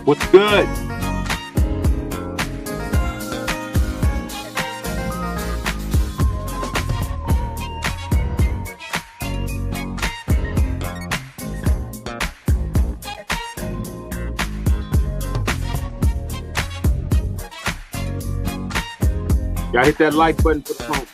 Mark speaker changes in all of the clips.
Speaker 1: What's good? Y'all hit that like button for the phone.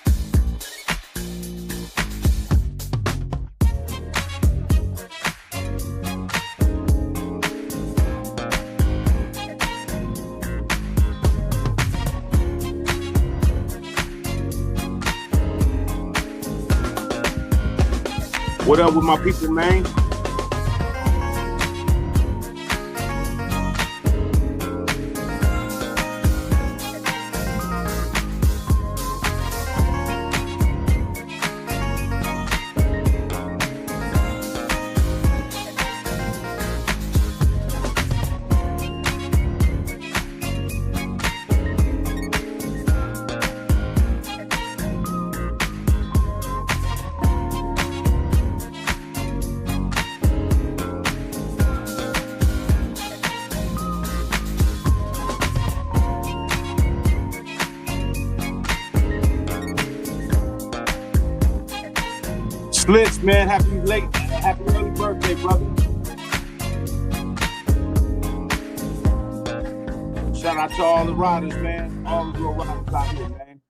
Speaker 1: What up with my people, man? Slits, man, happy early birthday, brother. Shout out to all the riders, man. All the real riders out here, man.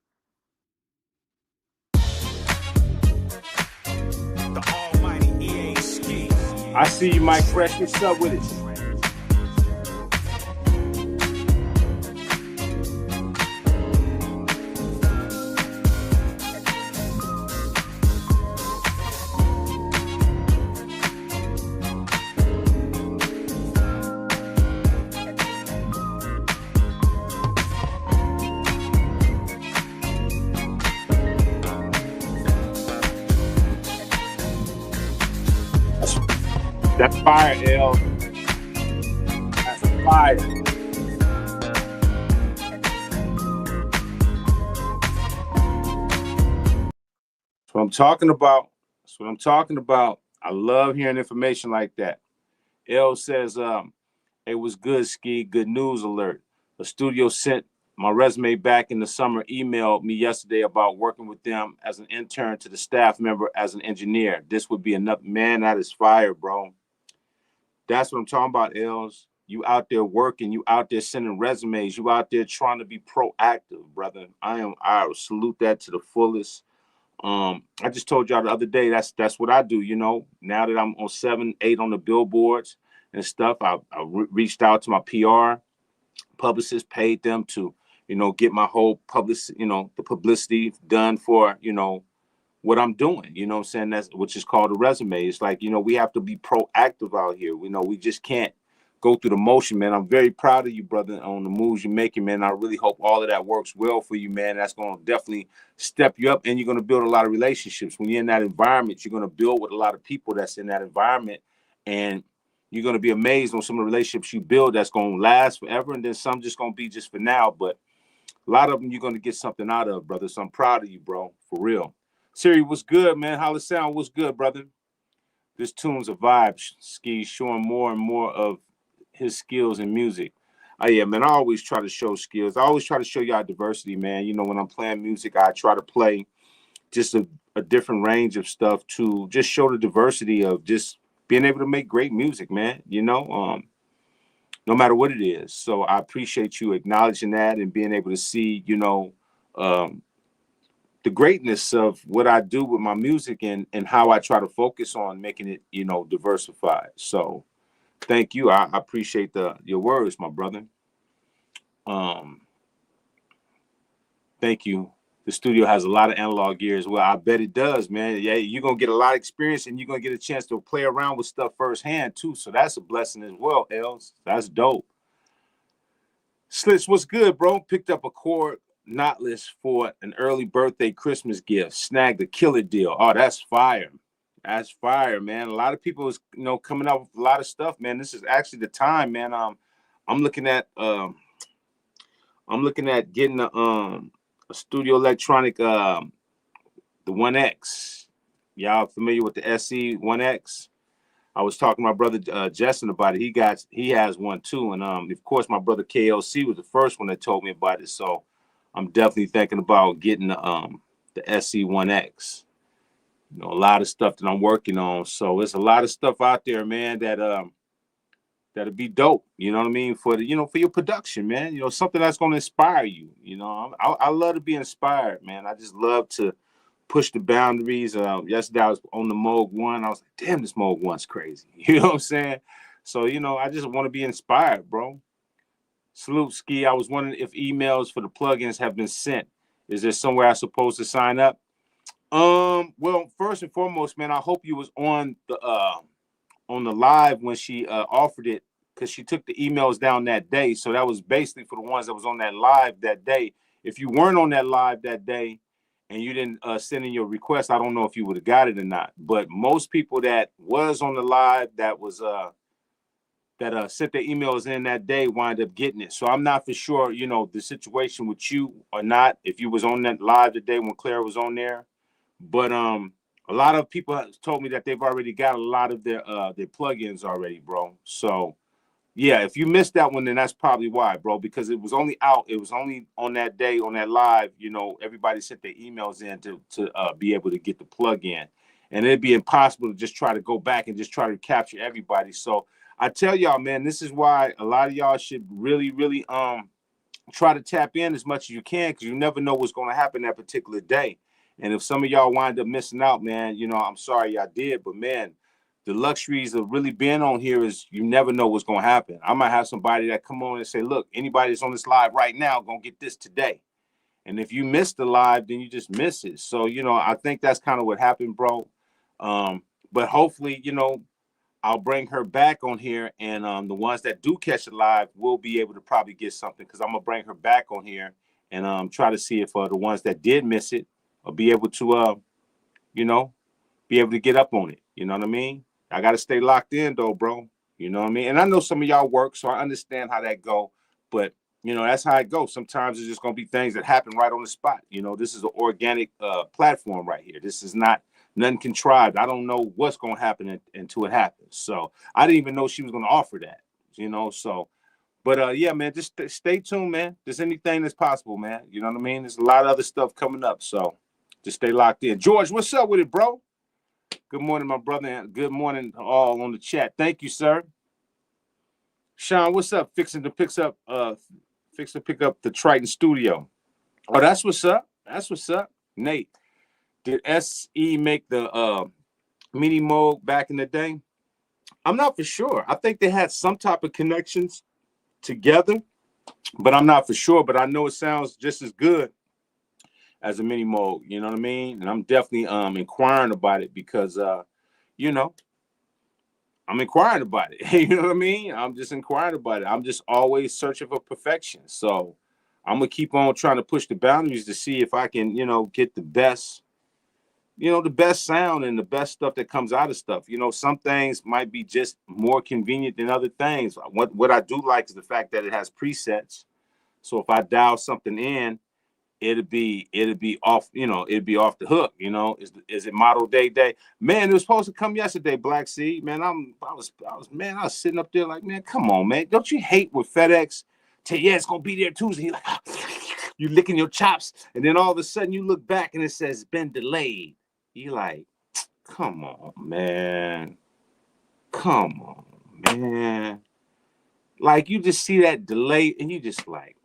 Speaker 2: The almighty EA Ski.
Speaker 1: I see you, Mike Fresh. What's up with it? That's fire, L. That's fire. That's what I'm talking about. That's what I'm talking about. I love hearing information like that. L says, it was good, Ski. Good news alert. The studio sent my resume back in the summer, emailed me yesterday about working with them as an intern to the staff member as an engineer. This would be enough. Man, that is fire, bro. That's what I'm talking about, Els. You out there working, you out there sending resumes, you out there trying to be proactive, brother. I salute that to the fullest. I just told y'all the other day, that's what I do, you know. Now that I'm on 7, 8 on the billboards and stuff, I reached out to my PR publicist, paid them to, you know, get my whole the publicity done for, you know, what I'm doing, you know what I'm saying? That's which is called a resume. It's like, you know, we have to be proactive out here. We know we just can't go through the motion, man. I'm very proud of you, brother, on the moves you're making, man. I really hope all of that works well for you, man. That's going to definitely step you up, and you're going to build a lot of relationships. When you're in that environment, you're going to build with a lot of people that's in that environment, and you're going to be amazed on some of the relationships you build that's going to last forever, and then some just going to be just for now, but a lot of them you're going to get something out of, brother. So I'm proud of you, bro, for real. Siri, what's good, man? How the sound? What's good, brother? This tune's a vibe. Ski's showing more and more of his skills in music. Oh, yeah, man, I always try to show skills. I always try to show y'all diversity, man. You know, when I'm playing music, I try to play just a different range of stuff to just show the diversity of just being able to make great music, man. You know, no matter what it is. So I appreciate you acknowledging that and being able to see, you know, the greatness of what I do with my music and how I try to focus on making it, you know, diversified. So thank you. I appreciate your words, my brother. Thank you. The studio has a lot of analog gear as well. I bet it does, man. Yeah, you're going to get a lot of experience and you're going to get a chance to play around with stuff firsthand too. So that's a blessing as well, Els. That's dope. Slits, what's good, bro? Picked up a chord knotless for an early birthday Christmas gift. Snagged a killer deal. Oh, that's fire. That's fire, man. A lot of people is, you know, coming up with a lot of stuff, man. This is actually the time, man. I'm looking at getting a studio electronic, the 1X. Y'all familiar with the SE 1X? I was talking to my brother Justin about it. He has one too, and of course my brother KLC was the first one that told me about it. So I'm definitely thinking about getting the SC1X. You know, a lot of stuff that I'm working on. So it's a lot of stuff out there, man, that'll be dope. You know what I mean? For for your production, man. You know, something that's gonna inspire you. You know, I love to be inspired, man. I just love to push the boundaries. Yesterday I was on the Moog One. I was like, damn, this Moog One's crazy. You know what I'm saying? So, I just want to be inspired, bro. Salute, Ski. I was wondering if emails for the plugins have been sent. Is there somewhere I'm supposed to sign up? Well, first and foremost, man, I hope you was on the live when she offered it, because she took the emails down that day. So that was basically for the ones that was on that live that day. If you weren't on that live that day and you didn't send in your request, I don't know if you would have got it or not. But most people that was on the live that was that sent their emails in that day wind up getting it. So I'm not for sure, the situation with you or not, if you was on that live today when Claire was on there. But a lot of people told me that they've already got a lot of their plugins already, bro. So yeah, if you missed that one, then that's probably why, bro, because it was only on that day, on that live, everybody sent their emails in to be able to get the plug-in. And it'd be impossible to just try to go back and just try to capture everybody. So I tell y'all, man, this is why a lot of y'all should really, really try to tap in as much as you can, because you never know what's going to happen that particular day. And if some of y'all wind up missing out, man, I'm sorry y'all did, but man, the luxuries of really being on here is you never know what's going to happen. I might have somebody that come on and say, look, anybody that's on this live right now going to get this today. And if you miss the live, then you just miss it. So, I think that's kind of what happened, bro. But hopefully, I'll bring her back on here, and the ones that do catch it live will be able to probably get something, because I'm going to bring her back on here and try to see if the ones that did miss it will be able to, be able to get up on it. You know what I mean? I got to stay locked in, though, bro. You know what I mean? And I know some of y'all work, so I understand how that go. But, that's how it goes. Sometimes it's just going to be things that happen right on the spot. This is an organic platform right here. This is not nothing contrived. I don't know what's going to happen until it happens. So I didn't even know she was going to offer that, So, but yeah, man, just stay tuned, man. There's anything that's possible, man. You know what I mean? There's a lot of other stuff coming up. So just stay locked in. George, what's up with it, bro? Good morning, my brother, and good morning to all on the chat. Thank you, sir. Sean, what's up? Fixing to pick up the Triton Studio. Oh, that's what's up. That's what's up. Nate, did SE make the mini mode back in the day? I'm not for sure. I think they had some type of connections together, but I'm not for sure. But I know it sounds just as good as a mini mode, you know what I mean? And I'm definitely inquiring about it, because I'm inquiring about it. You know what I mean? I'm just inquiring about it. I'm just always searching for perfection. So I'm gonna keep on trying to push the boundaries to see if I can, get the best, the best sound and the best stuff that comes out of stuff. Some things might be just more convenient than other things. What I do like is the fact that it has presets. So if I dial something in, it'd be off, it'd be off the hook. Is it model day? Man, it was supposed to come yesterday, Black Seed. Man, I was sitting up there like, man, come on, man. Don't you hate with FedEx? Tell you, yeah, it's gonna be there Tuesday. You're like, you licking your chops, and then all of a sudden you look back and it says been delayed. You like, come on, man. Come on, man. Like, you just see that delay and you just like,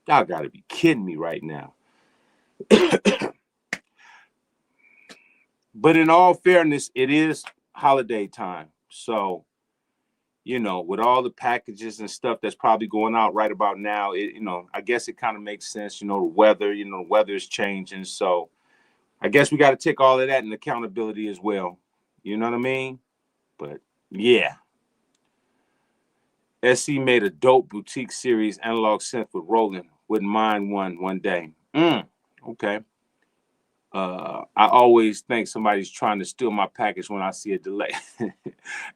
Speaker 1: y'all gotta be kidding me right now. But in all fairness, it is holiday time. So, with all the packages and stuff that's probably going out right about now, I guess it kind of makes sense. The weather, the weather is changing. So I guess we got to take all of that in accountability as well. You know what I mean? But yeah. SC made a dope boutique series, analog synth with Roland. Wouldn't mind one day. Okay. I always think somebody's trying to steal my package when I see a delay.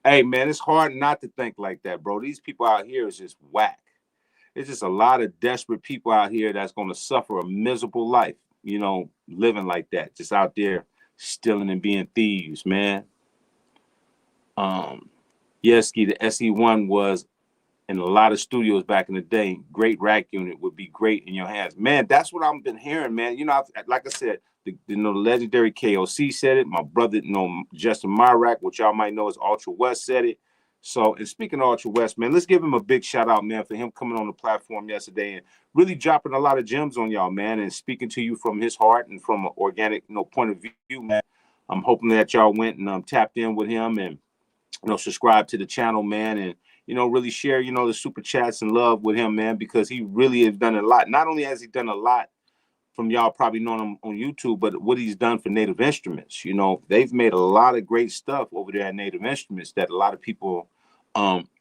Speaker 1: Hey, man, it's hard not to think like that, bro. These people out here is just whack. It's just a lot of desperate people out here that's going to suffer a miserable life, living like that, just out there stealing and being thieves, man. Um, yes, Ski, the SE1 was in a lot of studios back in the day. Great rack unit would be great in your hands, man. That's what I've been hearing, man. Like I said, the legendary KOC said it. My brother, Justin Myrack, which y'all might know as Ultra West, said it. So, and speaking of Ultra West, man, let's give him a big shout out, man, for him coming on the platform yesterday and really dropping a lot of gems on y'all, man, and speaking to you from his heart and from an organic, point of view, man. I'm hoping that y'all went and tapped in with him and subscribe to the channel, man, and really share, the super chats and love with him, man, because he really has done a lot. Not only has he done a lot from y'all probably knowing him on YouTube, but what he's done for Native Instruments. They've made a lot of great stuff over there at Native Instruments that a lot of people,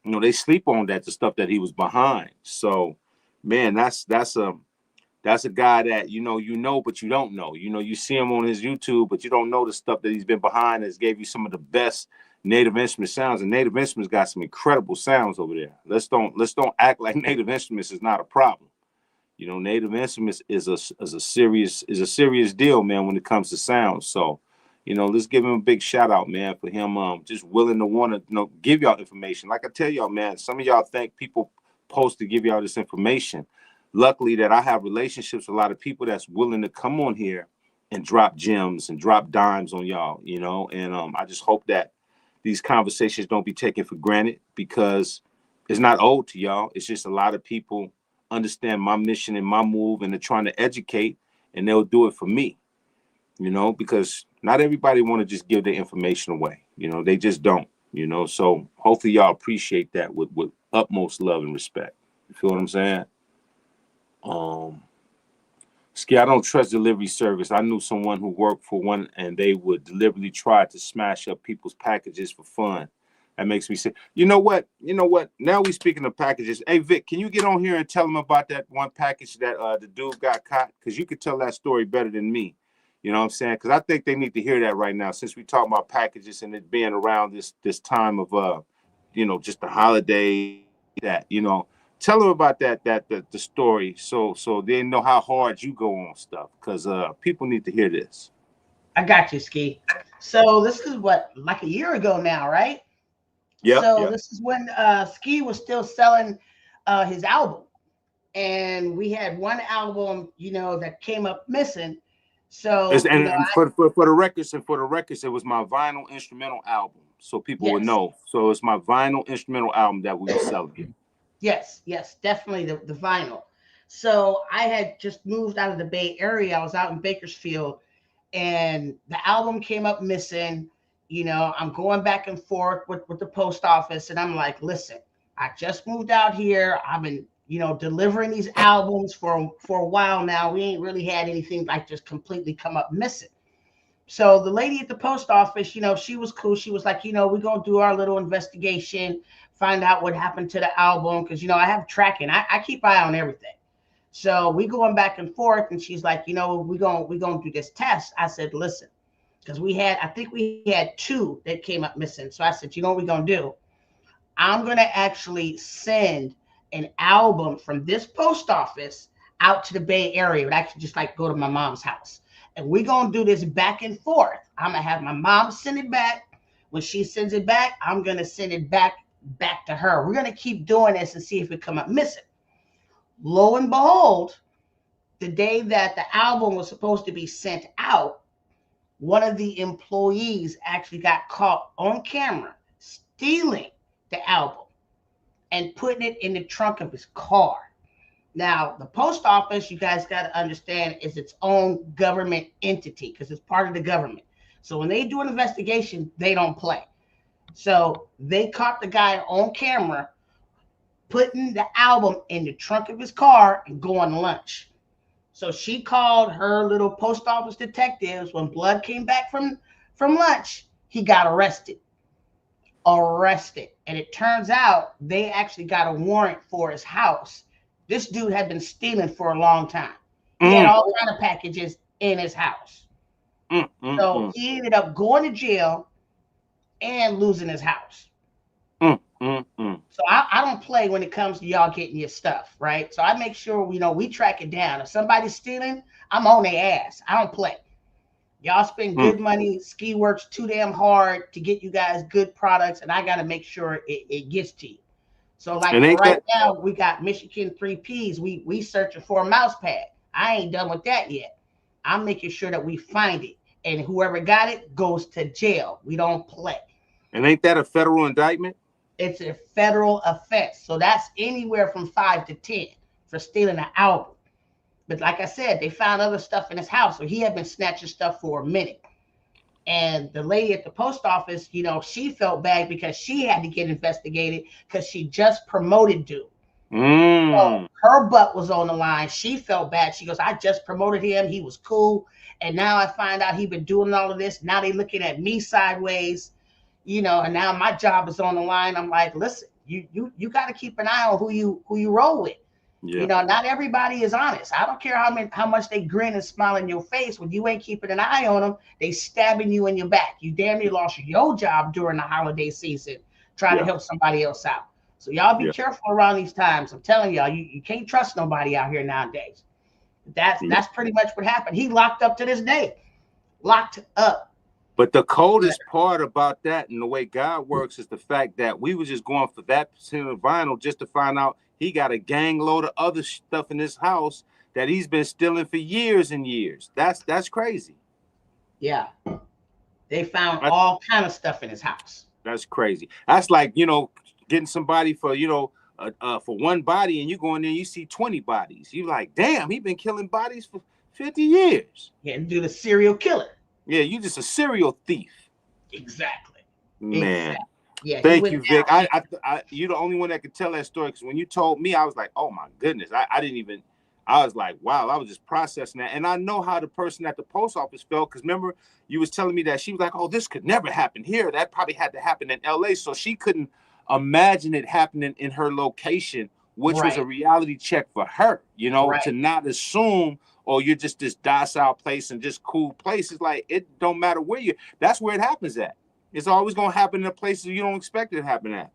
Speaker 1: they sleep on that, the stuff that he was behind. So, man, that's a guy that but you don't know. You see him on his YouTube, but you don't know the stuff that he's been behind that's gave you some of the best Native Instrument sounds. And Native Instruments got some incredible sounds over there. Let's don't act like Native Instruments is not a problem. Native Instruments is a serious deal, man, when it comes to sound. So, let's give him a big shout out, man, for him just willing to want to give y'all information. Like I tell y'all, man, some of y'all think people post to give y'all this information. Luckily that I have relationships with a lot of people that's willing to come on here and drop gems and drop dimes on y'all, and I just hope that these conversations don't be taken for granted, because it's not old to y'all. It's just a lot of people understand my mission and my move, and they're trying to educate, and they'll do it for me, because not everybody want to just give their information away. They just don't, so hopefully y'all appreciate that with utmost love and respect. You feel what I'm saying? Ski, I don't trust delivery service. I knew someone who worked for one, and they would deliberately try to smash up people's packages for fun. That makes me say, you know what? Now we speaking of packages. Hey, Vic, can you get on here and tell them about that one package that the dude got caught? Because you could tell that story better than me. You know what I'm saying? Because I think they need to hear that right now, since we talk about packages and it being around this time of just the holiday, that tell them about the story, so they know how hard you go on stuff, because people need to hear this.
Speaker 3: I got you, Ski. So this is what, like a year ago now, right?
Speaker 1: Yeah.
Speaker 3: So this is when Ski was still selling his album, and we had one album, that came up missing. So
Speaker 1: and for the records, it was my vinyl instrumental album, so people would know. So it's my vinyl instrumental album that we were selling.
Speaker 3: Yes, definitely the vinyl. So I had just moved out of the Bay Area. I was out in Bakersfield, and the album came up missing. I'm going back and forth with the post office, and I'm like, listen, I just moved out here. I've been, delivering these albums for a while now. We ain't really had anything like just completely come up missing. So the lady at the post office, she was cool. She was like, we're going to do our little investigation, find out what happened to the album. Because, I have tracking. I keep eye on everything. So we going back and forth. And she's like, we're going to do this test. I said, listen, because I think we had 2 that came up missing. So I said, what we're going to do? I'm going to actually send an album from this post office out to the Bay Area, but actually just like go to my mom's house. And we're going to do this back and forth. I'm going to have my mom send it back. When she sends it back, I'm going to send it back to her. We're going to keep doing this and see if it come up missing. Lo and behold, the day that the album was supposed to be sent out, one of the employees actually got caught on camera stealing the album and putting it in the trunk of his car. Now, the post office, you guys got to understand, is its own government entity, because it's part of the government. So when they do an investigation, they don't play. So they caught the guy on camera putting the album in the trunk of his car and going to lunch. So she called her little post office detectives. When blood came back from lunch, he got arrested. And it turns out they actually got a warrant for his house. This dude had been stealing for a long time. He had all kind of packages in his house. So he ended up going to jail and losing his house. So I don't play when it comes to y'all getting your stuff, right? So I make sure we track it down. If somebody's stealing, I'm on their ass. I don't play. Y'all spend good money. Ski works too damn hard to get you guys good products, and I got to make sure it gets to you. So, like
Speaker 1: And
Speaker 3: for
Speaker 1: ain't
Speaker 3: right
Speaker 1: that
Speaker 3: now, we got Michigan 3Ps. We searching for a mouse pad. I ain't done with that yet. I'm making sure that we find it, and whoever got it goes to jail. We don't play.
Speaker 1: and ain't that a federal indictment?
Speaker 3: It's a federal offense, so that's anywhere from 5 to 10 for stealing an album. But like I said, they found other stuff in his house, so he had been snatching stuff for a minute. And the lady at the post office, she felt bad because she had to get investigated because she just promoted dude. So
Speaker 1: Mm.
Speaker 3: her butt was on the line. She felt bad. She goes, I just promoted him. He was cool. And now I find out he been doing all of this. Now they looking at me sideways, and now my job is on the line. I'm like, listen, you got to keep an eye on who you roll with.
Speaker 1: Yeah.
Speaker 3: Not everybody is honest. I don't care how much they grin and smile in your face. When you ain't keeping an eye on them, they stabbing you in your back. You damn near lost your job during the holiday season trying to
Speaker 1: Yeah.
Speaker 3: help somebody else out. So y'all be
Speaker 1: Yeah.
Speaker 3: careful around these times. I'm telling y'all, you can't trust nobody out here nowadays. That's pretty much what happened. He locked up to this day. Locked up.
Speaker 1: But the coldest part about that and the way God works is the fact that we were just going for that particular vinyl just to find out he got a gang load of other stuff in his house that he's been stealing for years and years. That's crazy.
Speaker 3: Yeah. They found
Speaker 1: That's,
Speaker 3: all kind of stuff in his house.
Speaker 1: that's crazy. That's like, getting somebody for, for one body, and you go in there and you see 20 bodies. You like, damn, he been killing bodies for 50 years.
Speaker 3: Yeah, do the serial killer.
Speaker 1: Yeah, you just a serial thief.
Speaker 3: Exactly.
Speaker 1: Man.
Speaker 3: Exactly. Yeah,
Speaker 1: Thank you, Vic. You're the only one that could tell that story, because when you told me, I was like, oh my goodness. I didn't even, I was like, wow, I was just processing that. And I know how the person at the post office felt, because remember, you was telling me that she was like, oh, this could never happen here. That probably had to happen in LA. So she couldn't imagine it happening in her location, which was a reality check for her, to not assume, oh, you're just this docile place and just cool place. It's like, it don't matter where that's where it happens at. It's always going to happen in places you don't expect it to happen at.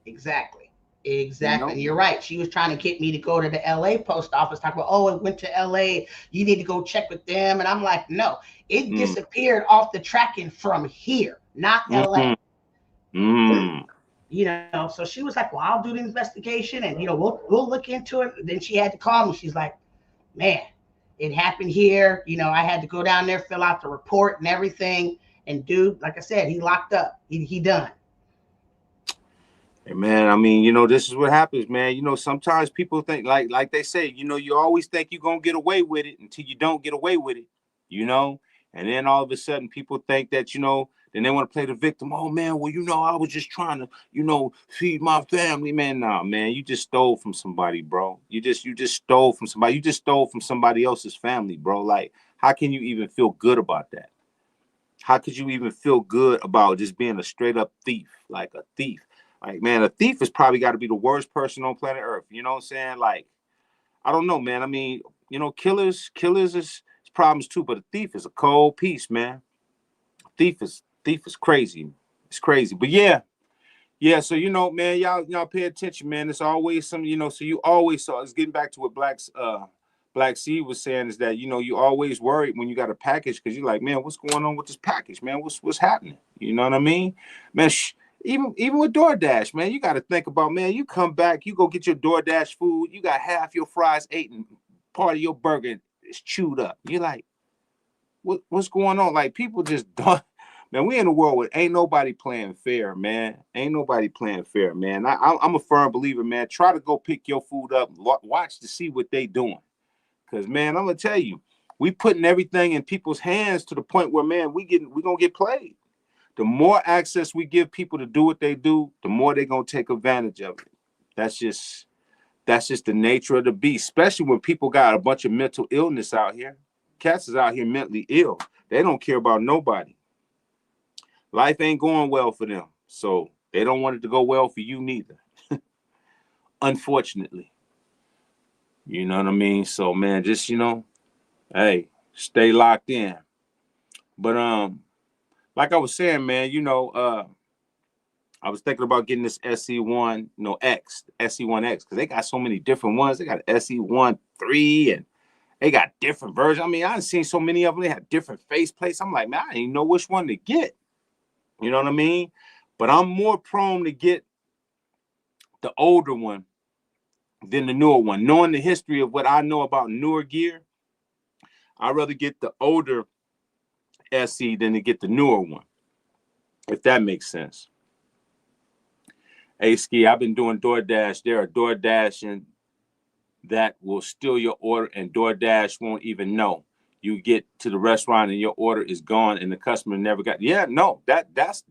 Speaker 3: Exactly. And you're right. She was trying to get me to go to the LA post office, talk about, oh, it went to LA. You need to go check with them. And I'm like, no, it disappeared off the tracking from here, not LA. So she was like, well, I'll do the investigation and, we'll look into it. Then she had to call me. She's like, man, it happened here. I had to go down there, fill out the report and everything. And dude, like I said, he locked up. He done.
Speaker 1: Hey, man, I mean, this is what happens, man. Sometimes people think, like they say, you always think you're going to get away with it until you don't get away with it, and then all of a sudden people think that, then they want to play the victim. Oh, man, well, I was just trying to, feed my family, man. Nah, man, you just stole from somebody, bro. You just stole from somebody. You just stole from somebody else's family, bro. Like, how can you even feel good about that? How could you even feel good about just being a straight up thief, like a thief? Like, man, a thief has probably got to be the worst person on planet Earth. You know what I'm saying? Like, I don't know, man. I mean, killers is problems too, but a thief is a cold piece, man. Thief is crazy. It's crazy. But yeah. So man, y'all pay attention, man. It's always some, so you always saw. It's getting back to what Black Seed was saying, is that you always worried when you got a package, because you're like, man, what's going on with this package, man? What's happening? You know what I mean, man? Even with DoorDash, man, you got to think about, man, you come back, you go get your DoorDash food, you got half your fries ate and part of your burger is chewed up. You're like, what's going on? Like, people just don't. Man, we in a world where ain't nobody playing fair, man. Ain't nobody playing fair, man. I'm a firm believer, man. Try to go pick your food up, watch to see what they doing. Because, man, I'm going to tell you, we putting everything in people's hands to the point where, man, we going to get played. The more access we give people to do what they do, the more they're going to take advantage of it. That's just the nature of the beast, especially when people got a bunch of mental illness out here. Cats is out here mentally ill. They don't care about nobody. Life ain't going well for them, so they don't want it to go well for you neither. Unfortunately. You know what I mean? So, man, just, hey, stay locked in. But like I was saying, man, I was thinking about getting this SE1, X, SE1X, because they got so many different ones. They got SE1 3 and They got different versions. I mean, I've seen so many of them. They have different face plates. I'm like, man, I didn't know which one to get. You know what I mean? But I'm more prone to get the older one than the newer one. Knowing the history of what I know about newer gear, I'd rather get the older SE than to get the newer one, if that makes sense. Hey, Ski, I've been doing DoorDash. There are DoorDash and that will steal your order, and DoorDash won't even know. You get to the restaurant and your order is gone, and the customer never got. Yeah, no, that's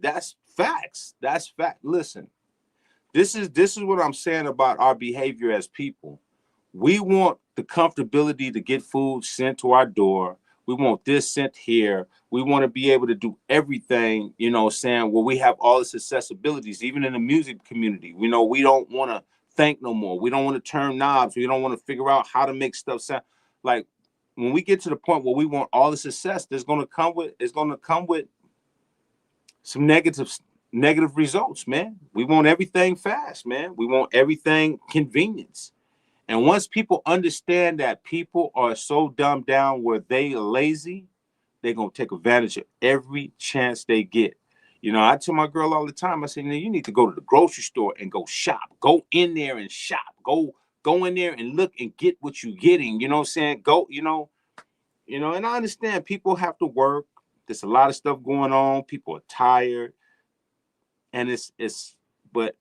Speaker 1: facts. That's fact. Listen, this is what I'm saying about our behavior as people. We want the comfortability to get food sent to our door. We want this sent here. We want to be able to do everything, you know, saying, well, we have all this accessibilities, even in the music community. We know we don't want to think no more. We don't want to turn knobs. We don't want to figure out how to make stuff sound. Like when we get to the point where we want all the success, it's going to come with some negative results, man. We want everything fast, man. We want everything convenience. And once people understand that people are so dumbed down where they are lazy, they're going to take advantage of every chance they get. You know, I tell my girl all the time, I say, you need to go to the grocery store and go shop. Go in there and shop. Go in there and look and get what you're getting. You know what I'm saying? Go, you know, and I understand people have to work. There's a lot of stuff going on. People are tired. And but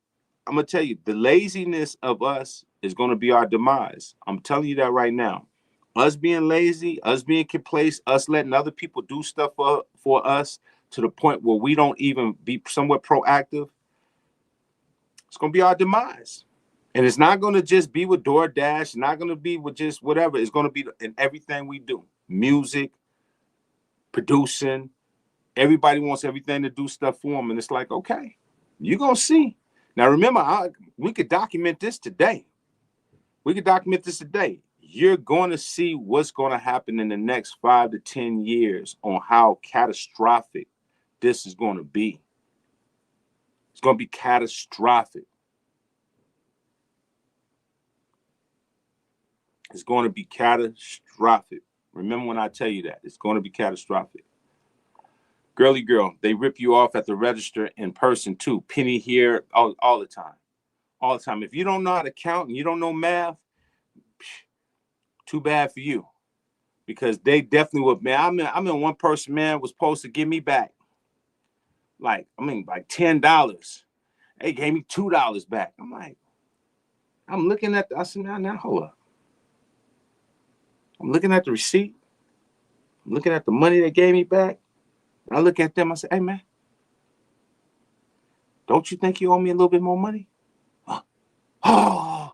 Speaker 1: I'm going to tell you, the laziness of us is going to be our demise. I'm telling you that right now. Us being lazy, us being complacent, us letting other people do stuff for us to the point where we don't even be somewhat proactive, it's going to be our demise. And it's not going to just be with DoorDash. It's not going to be with just whatever. It's going to be in everything we do. Music, producing. Everybody wants everything to do stuff for them. And it's like, okay, you're going to see. Now, remember, we could document this today. You're going to see what's going to happen in the next 5 to 10 years on how catastrophic this is going to be. It's going to be catastrophic. It's going to be catastrophic. Remember when I tell you that. It's going to be catastrophic. Girly girl, they rip you off at the register in person too. Penny here all the time. All the time. If you don't know how to count and you don't know math, too bad for you. Because they definitely would, man. I mean, one person, man, was supposed to give me back like $10. They gave me $2 back. I'm like, I'm looking at I said, now hold up. I'm looking at the receipt. I'm looking at the money they gave me back. I look at them, I say, hey man, don't you think you owe me a little bit more money? Oh,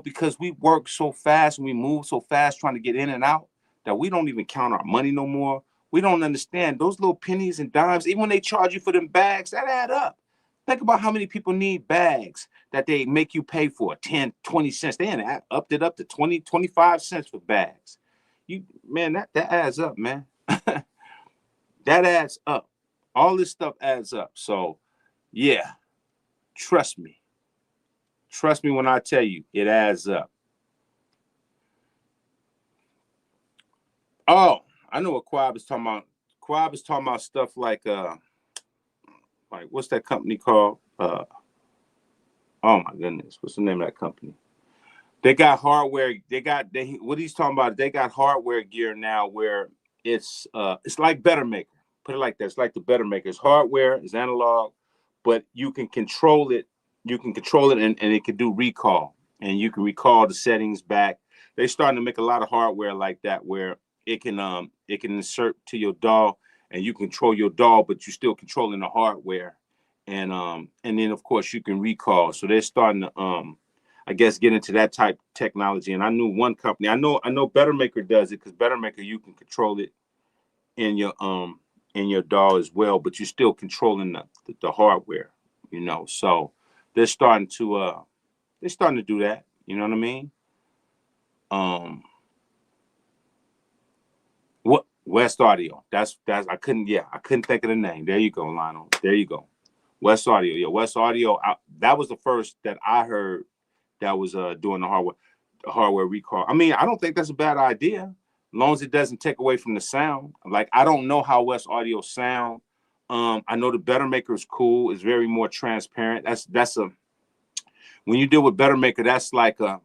Speaker 1: because we work so fast and we move so fast trying to get in and out that we don't even count our money no more. We don't understand those little pennies and dimes, even when they charge you for them bags, that add up. Think about how many people need bags that they make you pay for 10, 20 cents. They upped it up to 20, 25 cents for bags. Man, that adds up, man. That adds up. All this stuff adds up. So, yeah, trust me. Trust me when I tell you, it adds up. Oh, I know what Quab is talking about. Quab is talking about stuff like what's that company called? Oh my goodness, what's the name of that company? They got hardware. What he's talking about. They got hardware gear now where it's like Better Maker. Put it like that. It's like the Better Maker. It's hardware, it's analog, but you can control it. You can control it, and it can do recall, and you can recall the settings back. They're starting to make a lot of hardware like that where it can insert to your DAW, and you control your DAW, but you're still controlling the hardware, and then of course you can recall. So they're starting to I guess get into that type of technology. And I knew one company. I know Better Maker does it because Better Maker you can control it in your DAW as well, but you're still controlling the hardware, So they're starting to do that. You know what I mean? What West Audio? That's I couldn't think of the name. There you go, Lionel. There you go. West Audio. Yeah, West Audio. That was the first that I heard that was doing the hardware recall. I mean, I don't think that's a bad idea. long as it doesn't take away from the sound. Like, I don't know how West Audio sound. I know the Better Maker is cool. It's very more transparent. That's a, when you deal with Better Maker, that's like a,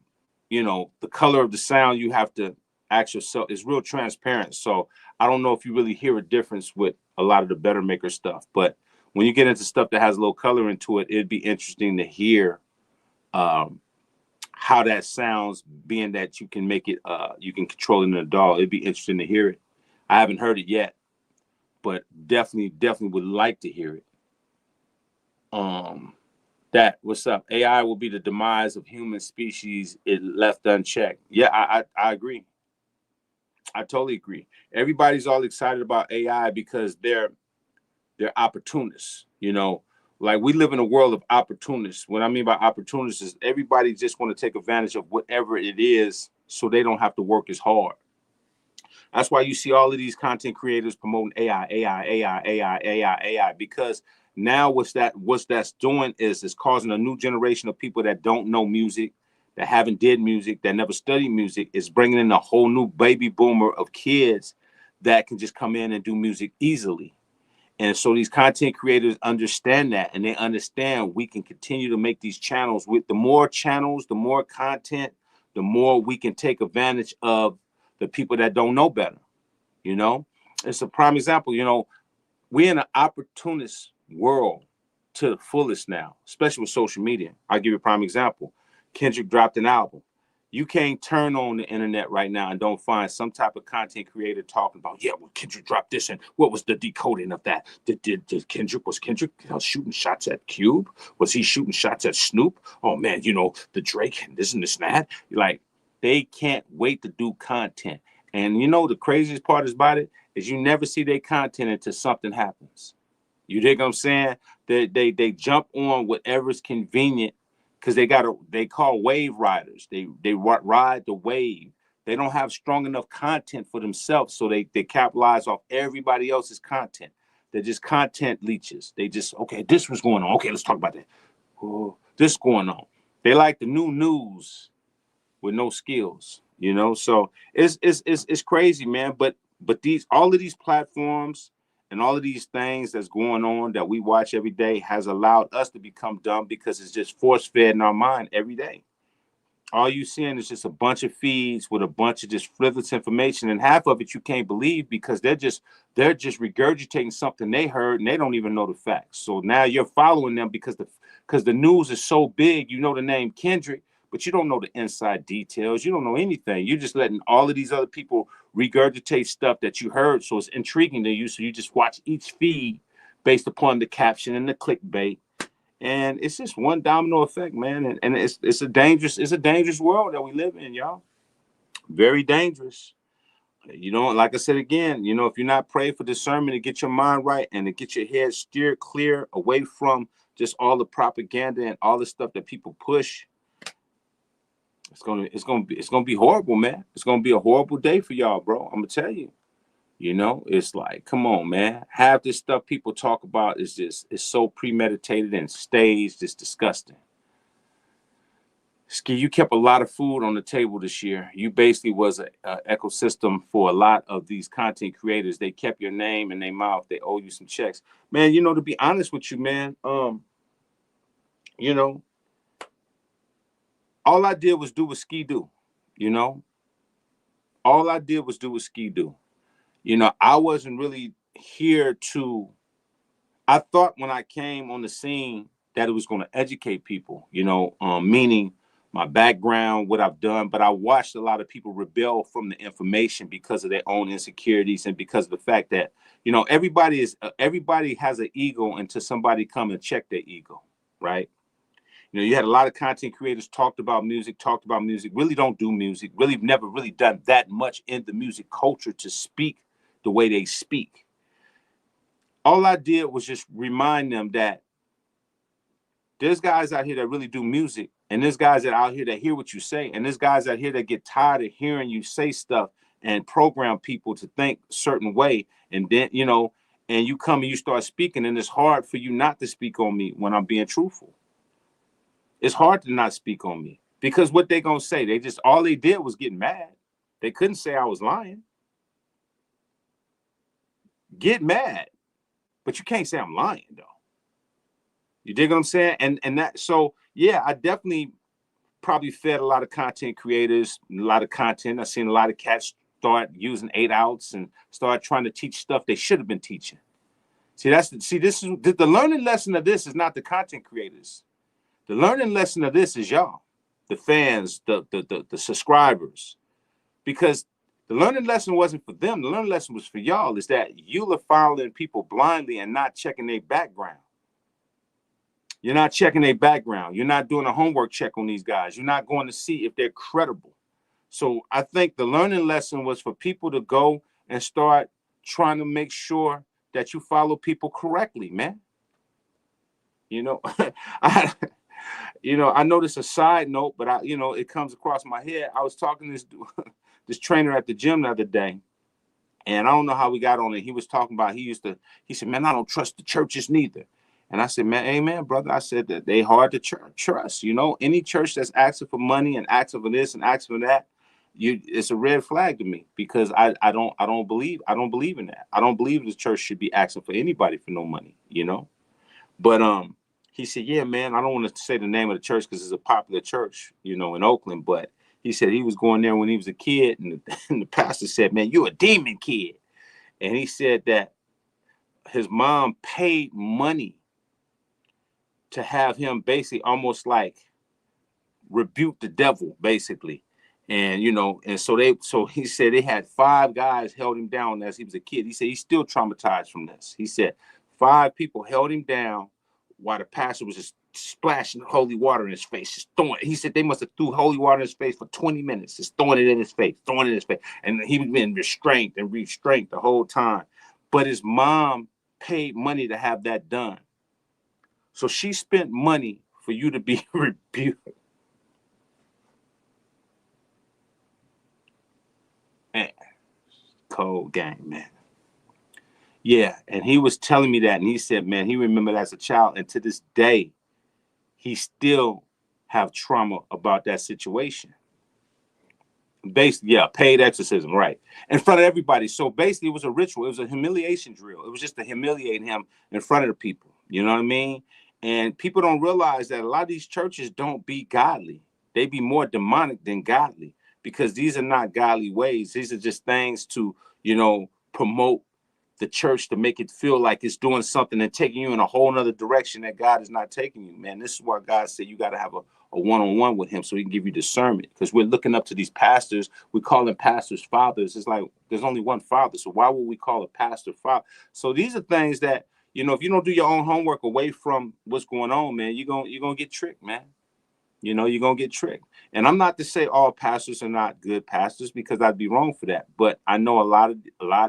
Speaker 1: you know, the color of the sound you have to ask yourself is real transparent. So I don't know if you really hear a difference with a lot of the Better Maker stuff. But when you get into stuff that has a little color into it, it'd be interesting to hear how that sounds, being that you can make it, you can control it in a DAW. It'd be interesting to hear it. I haven't heard it yet, but definitely would like to hear it. That, what's up? AI will be the demise of human species if left unchecked. Yeah, I agree. I totally agree. Everybody's all excited about AI because they're opportunists, you know. Like, we live in a world of opportunists. What I mean by opportunists is everybody just want to take advantage of whatever it is so they don't have to work as hard. That's why you see all of these content creators promoting AI, because now what's that's doing is it's causing a new generation of people that don't know music, that haven't did music, that never studied music. It's bringing in a whole new baby boomer of kids that can just come in and do music easily. And so these content creators understand that, and they understand we can continue to make these channels. With the more channels, the more content, the more we can take advantage of the people that don't know better. You know, it's a prime example. You know, we're in an opportunist world to the fullest now, especially with social media. I'll give you a prime example. Kendrick dropped an album. You can't turn on the internet right now and don't find some type of content creator talking about, yeah, well, Kendrick dropped this, and what was the decoding of that? Was Kendrick shooting shots at Cube? Was he shooting shots at Snoop? Oh man, you know, the Drake and this and this and that. Like, they can't wait to do content. And you know, the craziest part about it is you never see their content until something happens. You dig what I'm saying? They jump on whatever's convenient, because they call wave riders. They ride the wave. They don't have strong enough content for themselves, so they capitalize off everybody else's content. They're just content leeches. They just, okay, this was going on. Okay, let's talk about that. Oh, this going on. They like the new news with no skills, you know. So it's crazy, man. But all of these platforms and all of these things that's going on that we watch every day has allowed us to become dumb, because it's just force fed in our mind every day. All you seeing is just a bunch of feeds with a bunch of just frivolous information, and half of it you can't believe because they're just regurgitating something they heard and they don't even know the facts. So now you're following them because the news is so big. You know the name Kendrick, but you don't know the inside details. You don't know anything. You're just letting all of these other people regurgitate stuff that you heard, so it's intriguing to you. So you just watch each feed based upon the caption and the clickbait. And it's just one domino effect, man. And it's a dangerous world that we live in, y'all. Very dangerous. You know, like I said again, you know, if you're not praying for discernment to get your mind right and to get your head steered clear away from just all the propaganda and all the stuff that people push, it's gonna be horrible, man. It's gonna be a horrible day for y'all, bro. I'm gonna tell you. You know, it's like, come on, man. Half this stuff people talk about is so premeditated and staged. It's disgusting. Ski, you kept a lot of food on the table this year. You basically was an ecosystem for a lot of these content creators. They kept your name in their mouth. They owe you some checks, man. You know, to be honest with you, man, you know, all I did was do what Ski do. You know, all I did was do what Ski do. You know, I wasn't really here to, I thought when I came on the scene that it was going to educate people, you know, meaning my background, what I've done. But I watched a lot of people rebel from the information because of their own insecurities and because of the fact that, you know, everybody has an ego until somebody come and check their ego, right? You know, you had a lot of content creators talked about music, really don't do music, really never really done that much in the music culture to speak the way they speak. All I did was just remind them that there's guys out here that really do music, and there's guys that out here that hear what you say, and there's guys out here that get tired of hearing you say stuff and program people to think a certain way. And then, you know, and you come and you start speaking, and it's hard for you not to speak on me when I'm being truthful. It's hard to not speak on me because what they gonna say? All they did was get mad. They couldn't say I was lying. get mad, but you can't say I'm lying though. You dig what I'm saying? And that, so yeah, I definitely probably fed a lot of content creators, a lot of content. I've seen a lot of cats start using 8-outs and start trying to teach stuff they should have been teaching. See, this is the learning lesson of this is not the content creators. The learning lesson of this is y'all, the fans, the subscribers, because the learning lesson wasn't for them. The learning lesson was for y'all. Is that you are following people blindly and not checking their background. You're not checking their background. You're not doing a homework check on these guys. You're not going to see if they're credible. So I think the learning lesson was for people to go and start trying to make sure that you follow people correctly, man. You know, I know this is a side note, but it comes across my head. I was talking to this trainer at the gym the other day, and I don't know how we got on it. He was talking about, he said, man, I don't trust the churches neither. And I said, man, amen, brother. I said that they hard to trust. Any church that's asking for money and asking for this and asking for that, it's a red flag to me, because I don't believe in that. I don't believe the church should be asking for anybody for no money, But he said, yeah, man, I don't want to say the name of the church because it's a popular church, in Oakland. But he said he was going there when he was a kid, and the pastor said, man, you're a demon kid. And he said that his mom paid money to have him basically almost like rebuke the devil, basically. And so he said they had 5 guys held him down as he was a kid. He said he's still traumatized from this. He said 5 people held him down while the pastor was just splashing holy water in his face, just throwing it. He said they must have threw holy water in his face for 20 minutes, just throwing it in his face. And he was being restrained the whole time. But his mom paid money to have that done. So she spent money for you to be rebuked. Man, cold game, man. Yeah, and he was telling me that, and he said, man, he remembered as a child, and to this day, he still have trauma about that situation. Basically, yeah, paid exorcism, right, in front of everybody. So basically, it was a ritual. It was a humiliation drill. It was just to humiliate him in front of the people. You know what I mean? And people don't realize that a lot of these churches don't be godly. They be more demonic than godly, because these are not godly ways. These are just things to, promote the church, to make it feel like it's doing something and taking you in a whole nother direction that God is not taking you, man. This is why God said you got to have a one-on-one with him so he can give you discernment, because we're looking up to these pastors. We call them pastors fathers. It's like there's only one father. So why would we call a pastor father? So these are things that, if you don't do your own homework away from what's going on, man, you're gonna get tricked, man. You're gonna get tricked. And I'm not to say all pastors are not good pastors, because I'd be wrong for that. But I know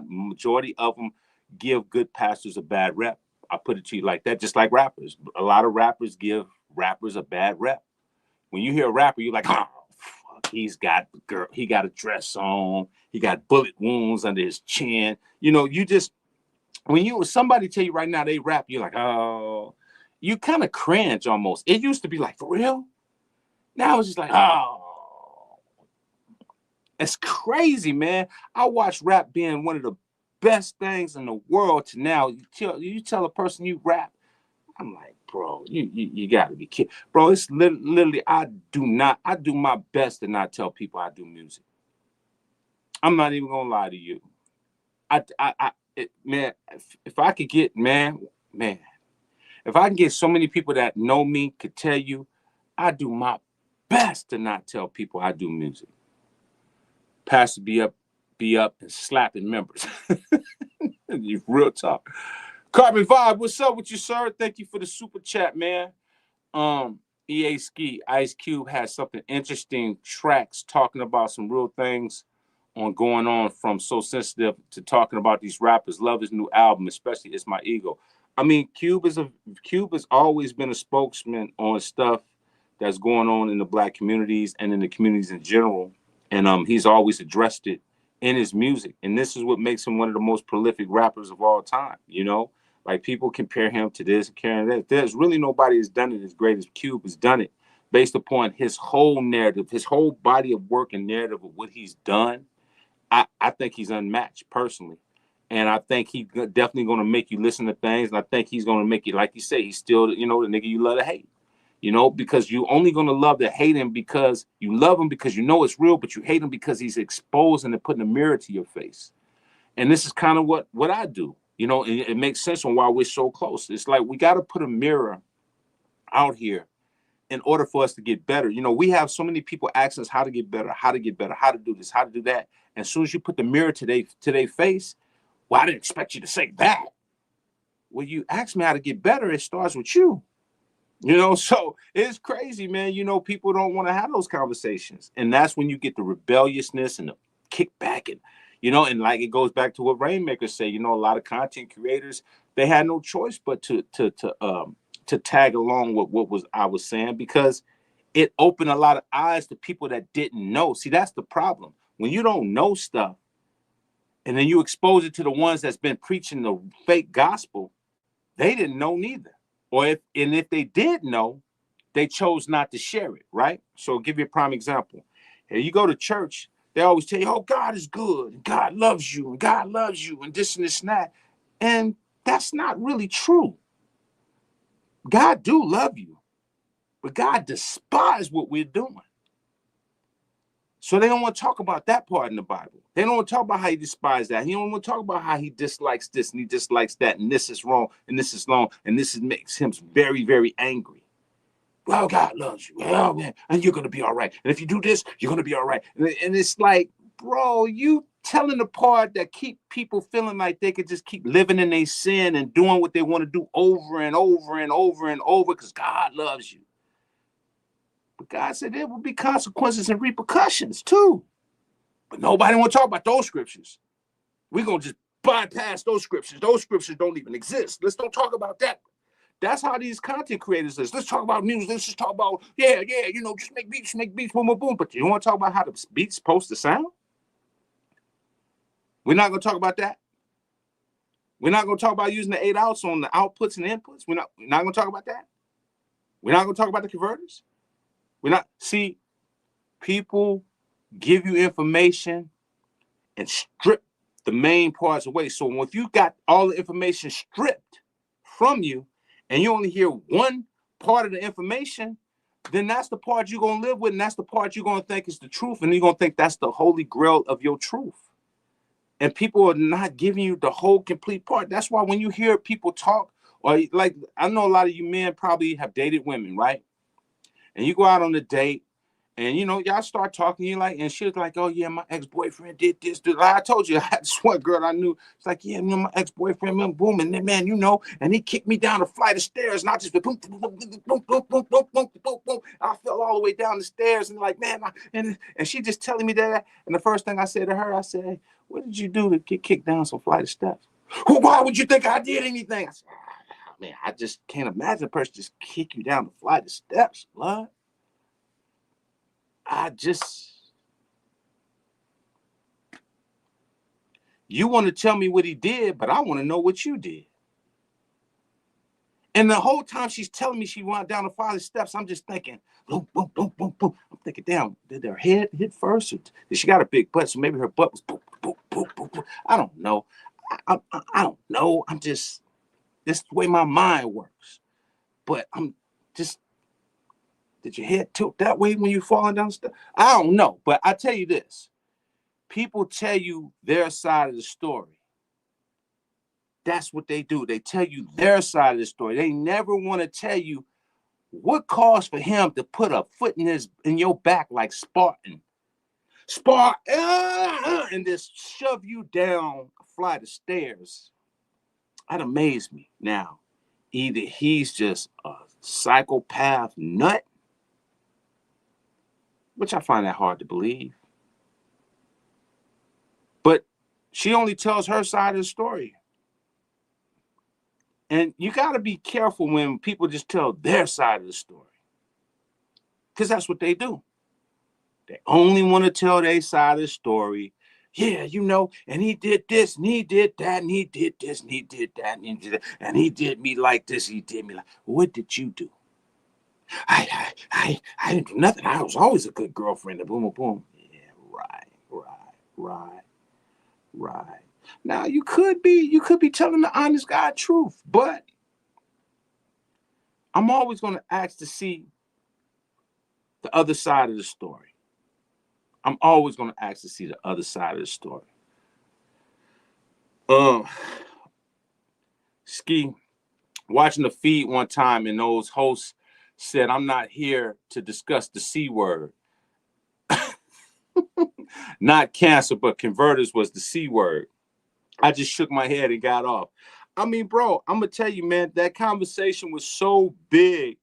Speaker 1: majority of them give good pastors a bad rep. I put it to you like that, just like rappers. A lot of rappers give rappers a bad rep. When you hear a rapper, you're like, oh, fuck, he got a dress on, he got bullet wounds under his chin. When somebody tell you right now they rap, you're like, oh, you kind of cringe almost. It used to be like, for real? Now it's just like, oh, it's crazy, man. I watch rap being one of the best things in the world to now. You tell a person you rap, I'm like, bro, you got to be kidding. Bro, it's literally, I do my best to not tell people I do music. I'm not even going to lie to you. Man, if I could get, man, if I can get so many people that know me could tell you, I do my best to not tell people I do music. Pastor be up and slapping members. Real talk. Carbon Vibe, what's up with you, sir? Thank you for the super chat, man. EA Ski, Ice Cube has something interesting, tracks talking about some real things going on, from So Sensitive to talking about these rappers. Love his new album, especially It's My Ego. I mean, Cube has always been a spokesman on stuff that's going on in the Black communities and in the communities in general. And he's always addressed it in his music. And this is what makes him one of the most prolific rappers of all time, Like, people compare him to this, comparing that. There's really nobody that's done it as great as Cube has done it, based upon his whole narrative, his whole body of work and narrative of what he's done. I think he's unmatched personally. And I think he's definitely going to make you listen to things. And I think he's going to make you, like you say, he's still, you know, the nigga you love to hate. You know, because you only going to love to hate him because you love him because you know it's real, but you hate him because he's exposing and putting a mirror to your face. And this is kind of what I do. You know, it makes sense on why we're so close. It's like we got to put a mirror out here in order for us to get better. You know, we have so many people asking us how to get better, how to get better, how to do this, how to do that. And as soon as you put the mirror to their face, well, I didn't expect you to say that. When you ask me how to get better, it starts with you. You know, so it's crazy, man. You know, people don't want to have those conversations. And that's when you get the rebelliousness and the kickback. And, you know, and like it goes back to what Rainmakers say, you know, a lot of content creators, they had no choice but to tag along with what I was saying, because it opened a lot of eyes to people that didn't know. See, that's the problem. When you don't know stuff and then you expose it to the ones that's been preaching the fake gospel, they didn't know neither. Or if they did know, they chose not to share it, right? So I'll give you a prime example. Here you go to church, they always tell you, oh, God is good, and God loves you, and God loves you, and this and this and that. And that's not really true. God do love you, but God despises what we're doing. So they don't want to talk about that part in the Bible. They don't want to talk about how he despises that. He don't want to talk about how he dislikes this and he dislikes that, and this is wrong, and this is wrong, and makes him very, very angry. Well, God loves you. Well, man, and you're going to be all right. And if you do this, you're going to be all right. And it's like, bro, you telling the part that keep people feeling like they could just keep living in their sin and doing what they want to do over and over and over and over because God loves you. But God said there will be consequences and repercussions too. But nobody want to talk about those scriptures. We're going to just bypass those scriptures. Those scriptures don't even exist. Let's don't talk about that. That's how these content creators is. Let's talk about music. Let's just talk about, you know, just make beats, boom, boom, boom. But you want to talk about how the beat's supposed to sound? We're not going to talk about that. We're not going to talk about using the 8 outs on the outputs and inputs. We're not going to talk about that. We're not going to talk about the converters. See, people give you information and strip the main parts away. So if you got all the information stripped from you and you only hear one part of the information, then that's the part you're going to live with, and that's the part you're going to think is the truth, and you're going to think that's the holy grail of your truth. And people are not giving you the whole complete part. That's why when you hear people talk, or like I know a lot of you men probably have dated women, right? And you go out on a date, and you know, y'all start talking, you like, and she was like, oh yeah, my ex-boyfriend did this. Like I told you, I had this one girl I knew. It's like, yeah, you know, my ex-boyfriend, man, boom, and then man, you know, and he kicked me down a flight of stairs, and I just boom, boom, boom, boom, boom, boom, boom, boom, boom, boom, boom. I fell all the way down the stairs, and like, man, and she just telling me that. And the first thing I said to her, I said, hey, what did you do to get kicked down some flight of steps? Well, why would you think I did anything? I said, man, I just can't imagine a person just kick you down the flight of steps, blood. You want to tell me what he did, but I want to know what you did. And the whole time she's telling me she went down the flight of steps, I'm just thinking, boom, boom, boom, boom, boom. I'm thinking, damn, did her head hit first? Or did she got a big butt, so maybe her butt was boom, boom, boom, boom, boom. I don't know. I don't know. I'm just, this is the way my mind works. But I'm just, did your head tilt that way when you falling down the steps? I don't know. But I tell you this. People tell you their side of the story. That's what they do. They tell you their side of the story. They never want to tell you what caused for him to put a foot in your back like Spartan. And just shove you down a flight of stairs. That amazed me. Now, either he's just a psychopath nut, which I find that hard to believe. But she only tells her side of the story. And you got to be careful when people just tell their side of the story. Because that's what they do. They only want to tell their side of the story. Yeah, you know, and he did this, and he did that, and he did this, and he did that, and he did that, and he did me like this, he did me like, what did you do? I didn't do nothing. I was always a good girlfriend. Boom, boom, boom. Yeah, right. Now you could be telling the honest God truth, but I'm always going to ask to see the other side of the story. I'm always going to ask to see the other side of the story. Ski, watching the feed one time, and those hosts said, "I'm not here to discuss the C word." Not cancer, but converters was the C word. I just shook my head and got off. I mean, bro, I'm gonna tell you, man, that conversation was so big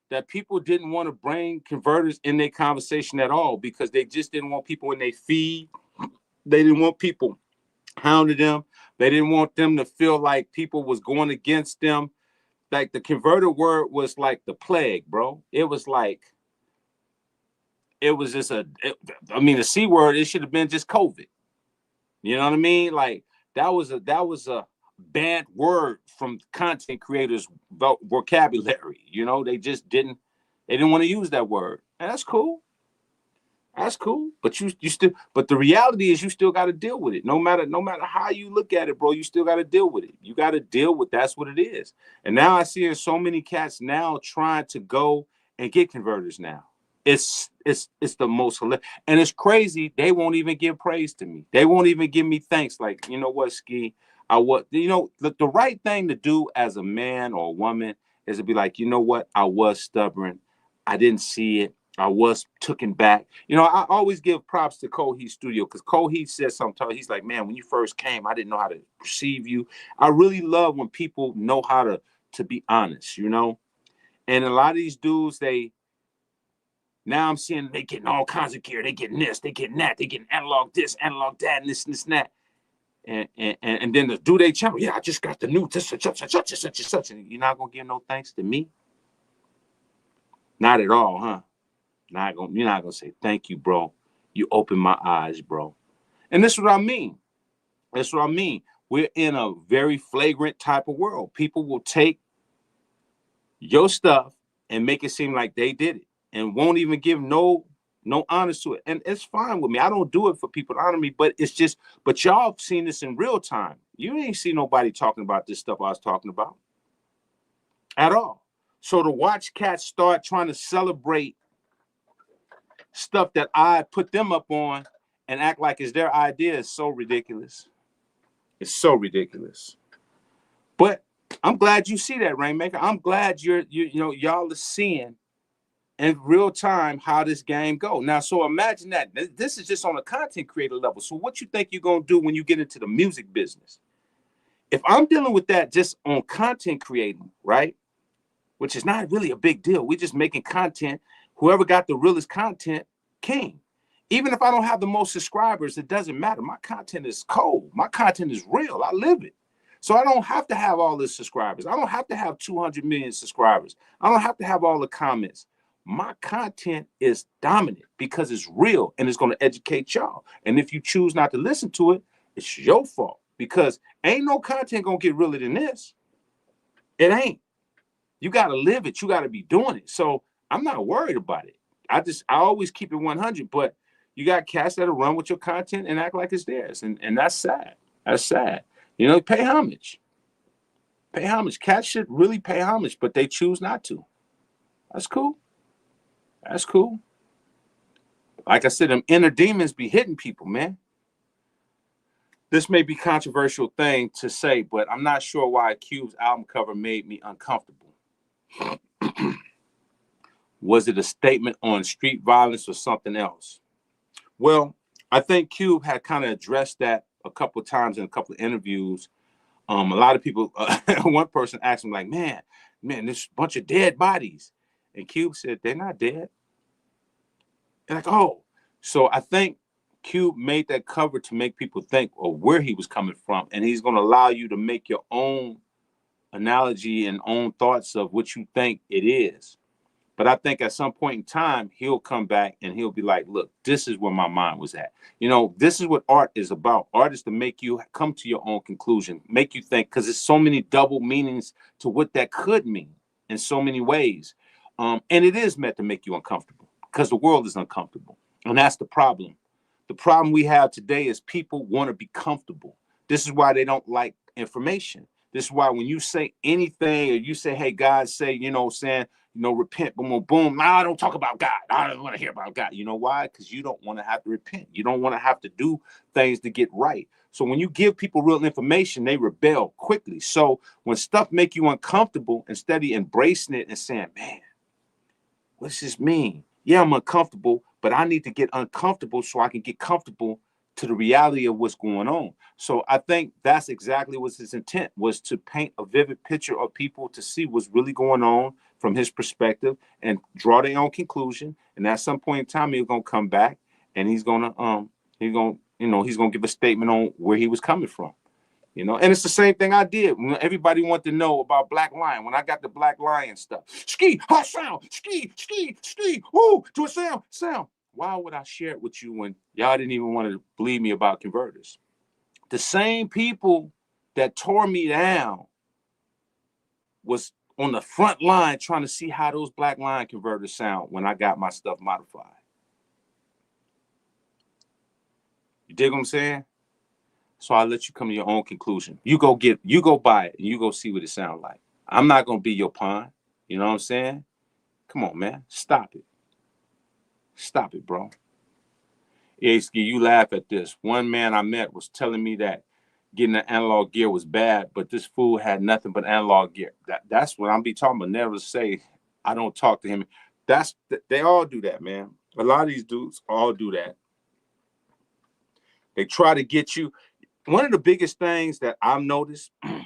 Speaker 1: that people didn't want to bring converters in their conversation at all because they just didn't want people in their feed. They didn't want people hounding them. They didn't want them to feel like people was going against them. Like the converter word was like the plague, bro. It was like, it was just the C word, it should have been just COVID. You know what I mean? Like that was a banned word from content creators' vocabulary. You know, they didn't want to use that word. And that's cool. That's cool. But you still, but the reality is you still got to deal with it. No matter how you look at it, bro, you still got to deal with it. You got to deal with that's what it is. And now I see so many cats now trying to go and get converters now. It's the most hilarious. And it's crazy. They won't even give praise to me. They won't even give me thanks. Like, you know what, Ski? The right thing to do as a man or a woman is to be like, you know what? I was stubborn. I didn't see it. I was taken back. You know, I always give props to Coheed Studio because Coheed said something. He's like, man, when you first came, I didn't know how to perceive you. I really love when people know how to be honest, you know? And a lot of these dudes, now I'm seeing they getting all kinds of gear. They getting this, they getting that, they getting analog this, analog that, and this and that. And then the do-they channel, yeah, I just got the new such and such. And you're not gonna give no thanks to me? Not at all, huh? You're not gonna say thank you, bro. You opened my eyes, bro. And this is what I mean. That's what I mean. We're in a very flagrant type of world. People will take your stuff and make it seem like they did it and won't even give no honors to it. And it's fine with me. I don't do it for people to honor me, but but y'all have seen this in real time. You ain't see nobody talking about this stuff I was talking about at all. So to watch cats start trying to celebrate stuff that I put them up on and act like it's their idea is so ridiculous. It's so ridiculous. But I'm glad you see that, Rainmaker. I'm glad y'all are seeing in real time how this game go. Now, so imagine that. This is just on a content creator level. So what you think you're going to do when you get into the music business? If I'm dealing with that just on content creating, right, which is not really a big deal. We're just making content. Whoever got the realest content, king. Even if I don't have the most subscribers, it doesn't matter. My content is cold. My content is real. I live it. So I don't have to have all the subscribers. I don't have to have 200 million subscribers. I don't have to have all the comments. My content is dominant because it's real and it's going to educate y'all. And if you choose not to listen to it, it's your fault because ain't no content going to get realer than this. It ain't. You got to live it. You got to be doing it. So I'm not worried about it. I always keep it 100, but you got cats that'll run with your content and act like it's theirs. And that's sad. That's sad. You know, pay homage. Pay homage. Cats should really pay homage, but they choose not to. That's cool. That's cool. Like I said, them inner demons be hitting people, man. This may be a controversial thing to say, but I'm not sure why Cube's album cover made me uncomfortable. Was it a statement on street violence or something else? Well, I think Cube had kind of addressed that a couple of times in a couple of interviews. A lot of people, one person asked him like, man, there's a bunch of dead bodies. And Cube said, they're not dead. They're like, oh. So I think Cube made that cover to make people think of where he was coming from. And he's going to allow you to make your own analogy and own thoughts of what you think it is. But I think at some point in time, he'll come back and he'll be like, look, this is where my mind was at. You know, this is what art is about. Art is to make you come to your own conclusion, make you think, because there's so many double meanings to what that could mean in so many ways. And it is meant to make you uncomfortable because the world is uncomfortable. And that's the problem. The problem we have today is people want to be comfortable. This is why they don't like information. This is why when you say anything, or you say, hey, God say, saying, repent, boom, boom, boom. Nah, I don't talk about God. I don't want to hear about God. You know why? Because you don't want to have to repent. You don't want to have to do things to get right. So when you give people real information, they rebel quickly. So when stuff make you uncomfortable, instead of embracing it and saying, man, what's this mean? Yeah, I'm uncomfortable, but I need to get uncomfortable so I can get comfortable to the reality of what's going on. So I think that's exactly what his intent was, to paint a vivid picture of people to see what's really going on from his perspective and draw their own conclusion. And at some point in time, he's gonna come back and he's gonna give a statement on where he was coming from. And it's the same thing I did when everybody wanted to know about Black Lion. When I got the Black Lion stuff, ski, hot sound, ski, woo, to a sound. Why would I share it with you when y'all didn't even want to believe me about converters? The same people that tore me down was on the front line trying to see how those Black Lion converters sound when I got my stuff modified. You dig what I'm saying? So I'll let you come to your own conclusion. You go buy it, and you go see what it sounds like. I'm not going to be your pawn. You know what I'm saying? Come on, man. Stop it. Stop it, bro. Ski, you laugh at this. One man I met was telling me that getting the analog gear was bad, but this fool had nothing but analog gear. That's what I'm be talking about. Never say I don't talk to him. They all do that, man. A lot of these dudes all do that. They try to get you. One of the biggest things that I've noticed, I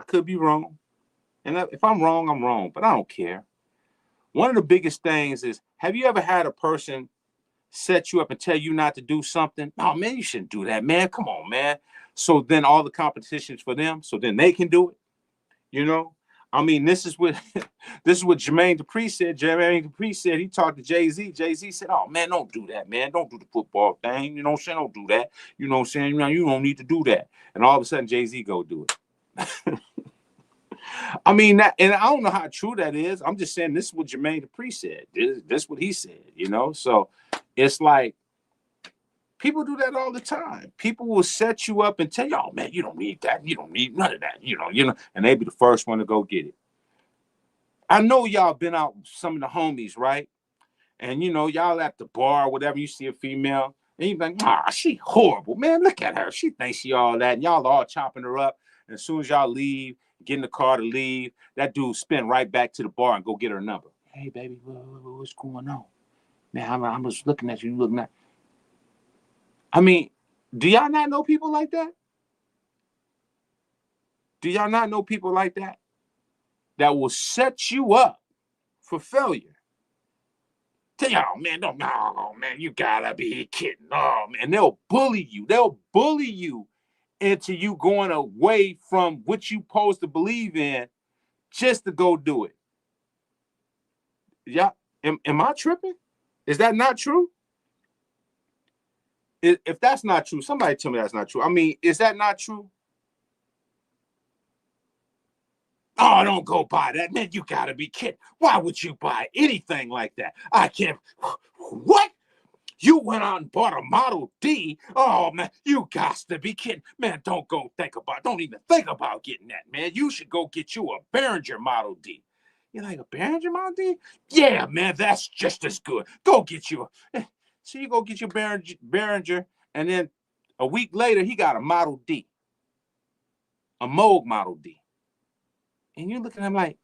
Speaker 1: could be wrong, and if I'm wrong, I'm wrong, but I don't care. One of the biggest things is, have you ever had a person set you up and tell you not to do something? Oh, man, you shouldn't do that, man. Come on, man. So then all the competition's for them, so then they can do it. I mean, this is what Jermaine Dupri said. Jermaine Dupri said, he talked to Jay-Z. Jay-Z said, oh, man, don't do that, man. Don't do the football thing. You know what I'm saying? Don't do that. You know what I'm saying? You don't need to do that. And all of a sudden, Jay-Z go do it. I mean, and I don't know how true that is. I'm just saying this is what Jermaine Dupri said. This is what he said, So it's like, people do that all the time. People will set you up and tell you, oh, man, you don't need that. You don't need none of that. And they be the first one to go get it. I know y'all been out with some of the homies, right? And, y'all at the bar or whatever, you see a female, and you be like, she horrible. Man, look at her. She thinks she all that. And y'all all chopping her up. And as soon as y'all leave, get in the car to leave, that dude spin right back to the bar and go get her number. Hey, baby, what's going on? Man, I'm just looking at you. Looking at. I mean, do y'all not know people like that? Do y'all not know people like that? That will set you up for failure. Tell y'all, man, man, you gotta be kidding. Oh, man, they'll bully you. They'll bully you into you going away from what you supposed to believe in just to go do it. Yeah, am I tripping? Is that not true? If that's not true, somebody tell me that's not true. I mean, is that not true? Oh, don't go buy that. Man, you gotta be kidding. Why would you buy anything like that? I can't. What? You went out and bought a Model D? Oh, man, you got to be kidding. Man, don't even think about getting that, man. You should go get you a Behringer Model D. You like a Behringer Model D? Yeah, man, that's just as good. Go get you a... So you go get your Behringer, and then a week later, he got a Model D, a Moog Model D. And you're looking at him like,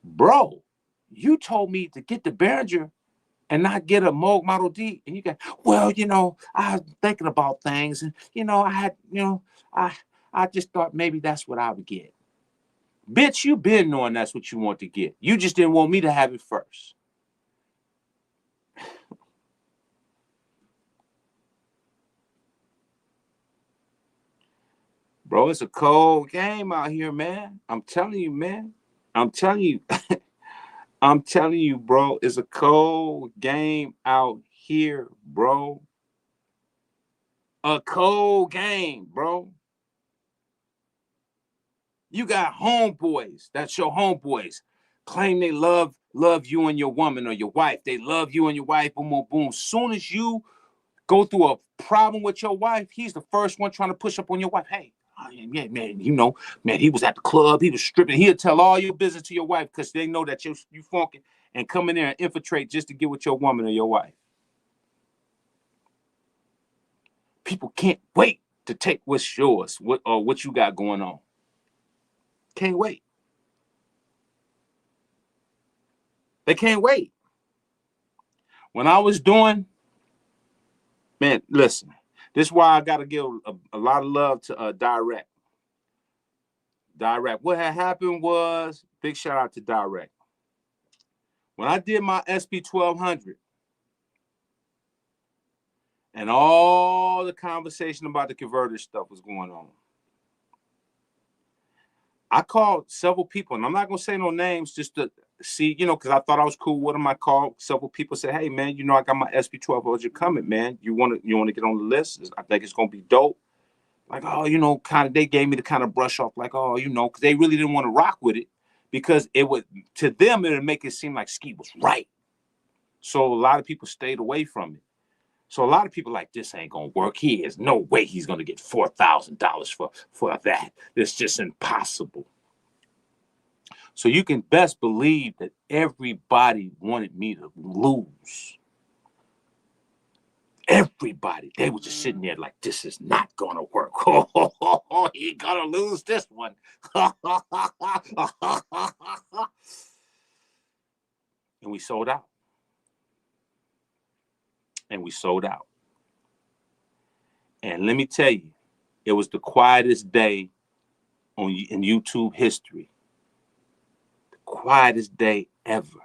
Speaker 1: bro, you told me to get the Behringer and not get a Moog Model D. And you got, well, I was thinking about things, and, I just thought maybe that's what I would get. Bitch, you been knowing that's what you want to get. You just didn't want me to have it first. Bro, it's a cold game out here, man. I'm telling you, man. I'm telling you. I'm telling you, bro. It's a cold game out here, bro. A cold game, bro. You got homeboys. That's your homeboys. Claim they love you and your woman or your wife. They love you and your wife. Boom, boom, boom. Soon as you go through a problem with your wife, he's the first one trying to push up on your wife. Hey, Oh, yeah, man, you know, man, he was at the club, he was stripping. He'll tell all your business to your wife because they know that you funking and come in there and infiltrate just to get with your woman or your wife. People can't wait to take what's yours, what you got going on. Can't wait. They can't wait. When I was doing, man, listen, this is why I got to give a lot of love to Direct. Direct. What had happened was, big shout out to Direct. When I did my SP 1200 and all the conversation about the converter stuff was going on, I called several people, and I'm not going to say no names just to see, you know, because I thought I was cool with them. I called several people, said, hey, man, you know, I got my SP 1200 coming, man. You want to get on the list? I think it's going to be dope. Like, oh, you know, kind of, they gave me the kind of brush off, like, oh, you know, because they really didn't want to rock with it because it would, to them, it would make it seem like Ski was right. So a lot of people stayed away from it. So a lot of people like, this ain't going to work. He is no way he's going to get $4,000 for that. It's just impossible. So you can best believe that everybody wanted me to lose. Everybody. They were just sitting there like, this is not going to work. He going to lose this one. And we sold out. And we sold out. And let me tell you, it was the quietest day in YouTube history. The quietest day ever.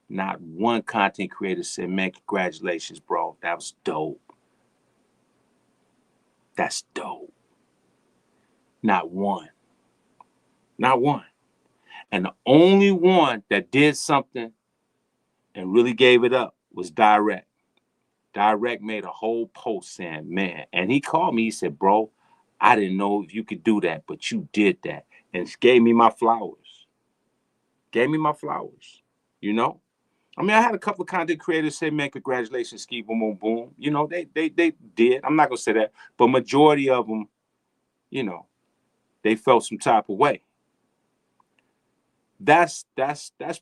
Speaker 1: Not one content creator said, man, congratulations, bro. That was dope. That's dope. Not one. Not one. And the only one that did something and really gave it up was Direct. Direct made a whole post saying, man, and he called me, he said, bro, I didn't know if you could do that, but you did that. And gave me my flowers. Gave me my flowers, you know? I mean, I had a couple of content creators say, man, congratulations, Ski, boom, boom, boom. You know, they did. I'm not going to say that. But majority of them, you know, they felt some type of way. That's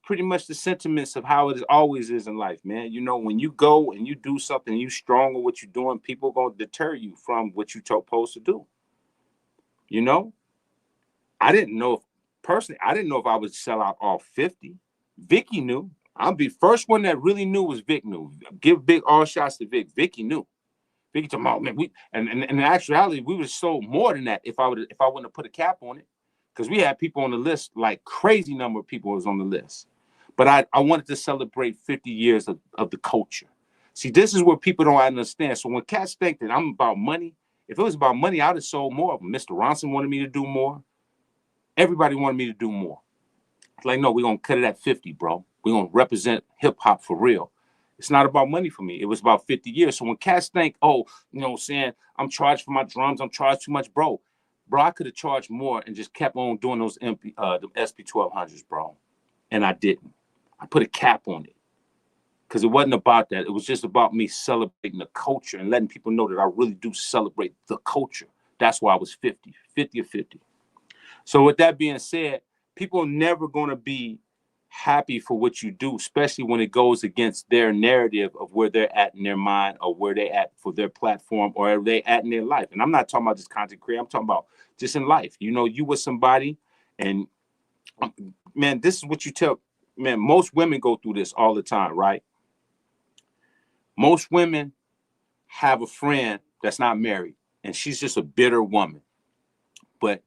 Speaker 1: pretty much the sentiments of how it always is in life, man. You know, when you go and you do something, you strong on what you're doing, people are going to deter you from what you're supposed to do. You know? I didn't know if I would sell out all 50. Vicky knew. I'm the first one that really knew was Vic knew. Give big all shots to Vic. Vicky knew. Vicky told me, oh, man, and in actuality, we would have sold more than that if I wouldn't have put a cap on it. Because we had people on the list, like crazy number of people was on the list. But I wanted to celebrate 50 years of the culture. See, this is where people don't understand. So when cats think that I'm about money, if it was about money, I would have sold more of them. Mr. Ronson wanted me to do more. Everybody wanted me to do more. It's like, no, we're going to cut it at 50, bro. We're going to represent hip hop for real. It's not about money for me. It was about 50 years. So when cats think, oh, you know, saying I'm charged for my drums, I'm charged too much, bro, I could have charged more and just kept on doing those the SP 1200s, bro. And I didn't. I put a cap on it because it wasn't about that. It was just about me celebrating the culture and letting people know that I really do celebrate the culture. That's why I was 50 or 50. So with that being said, people are never going to be happy for what you do, especially when it goes against their narrative of where they're at in their mind or where they at for their platform or where they at in their life. And I'm not talking about just content creator. I'm talking about just in life. You know, you with somebody and, man, this is what you tell, man, most women go through this all the time, right? Most women have a friend that's not married and she's just a bitter woman. But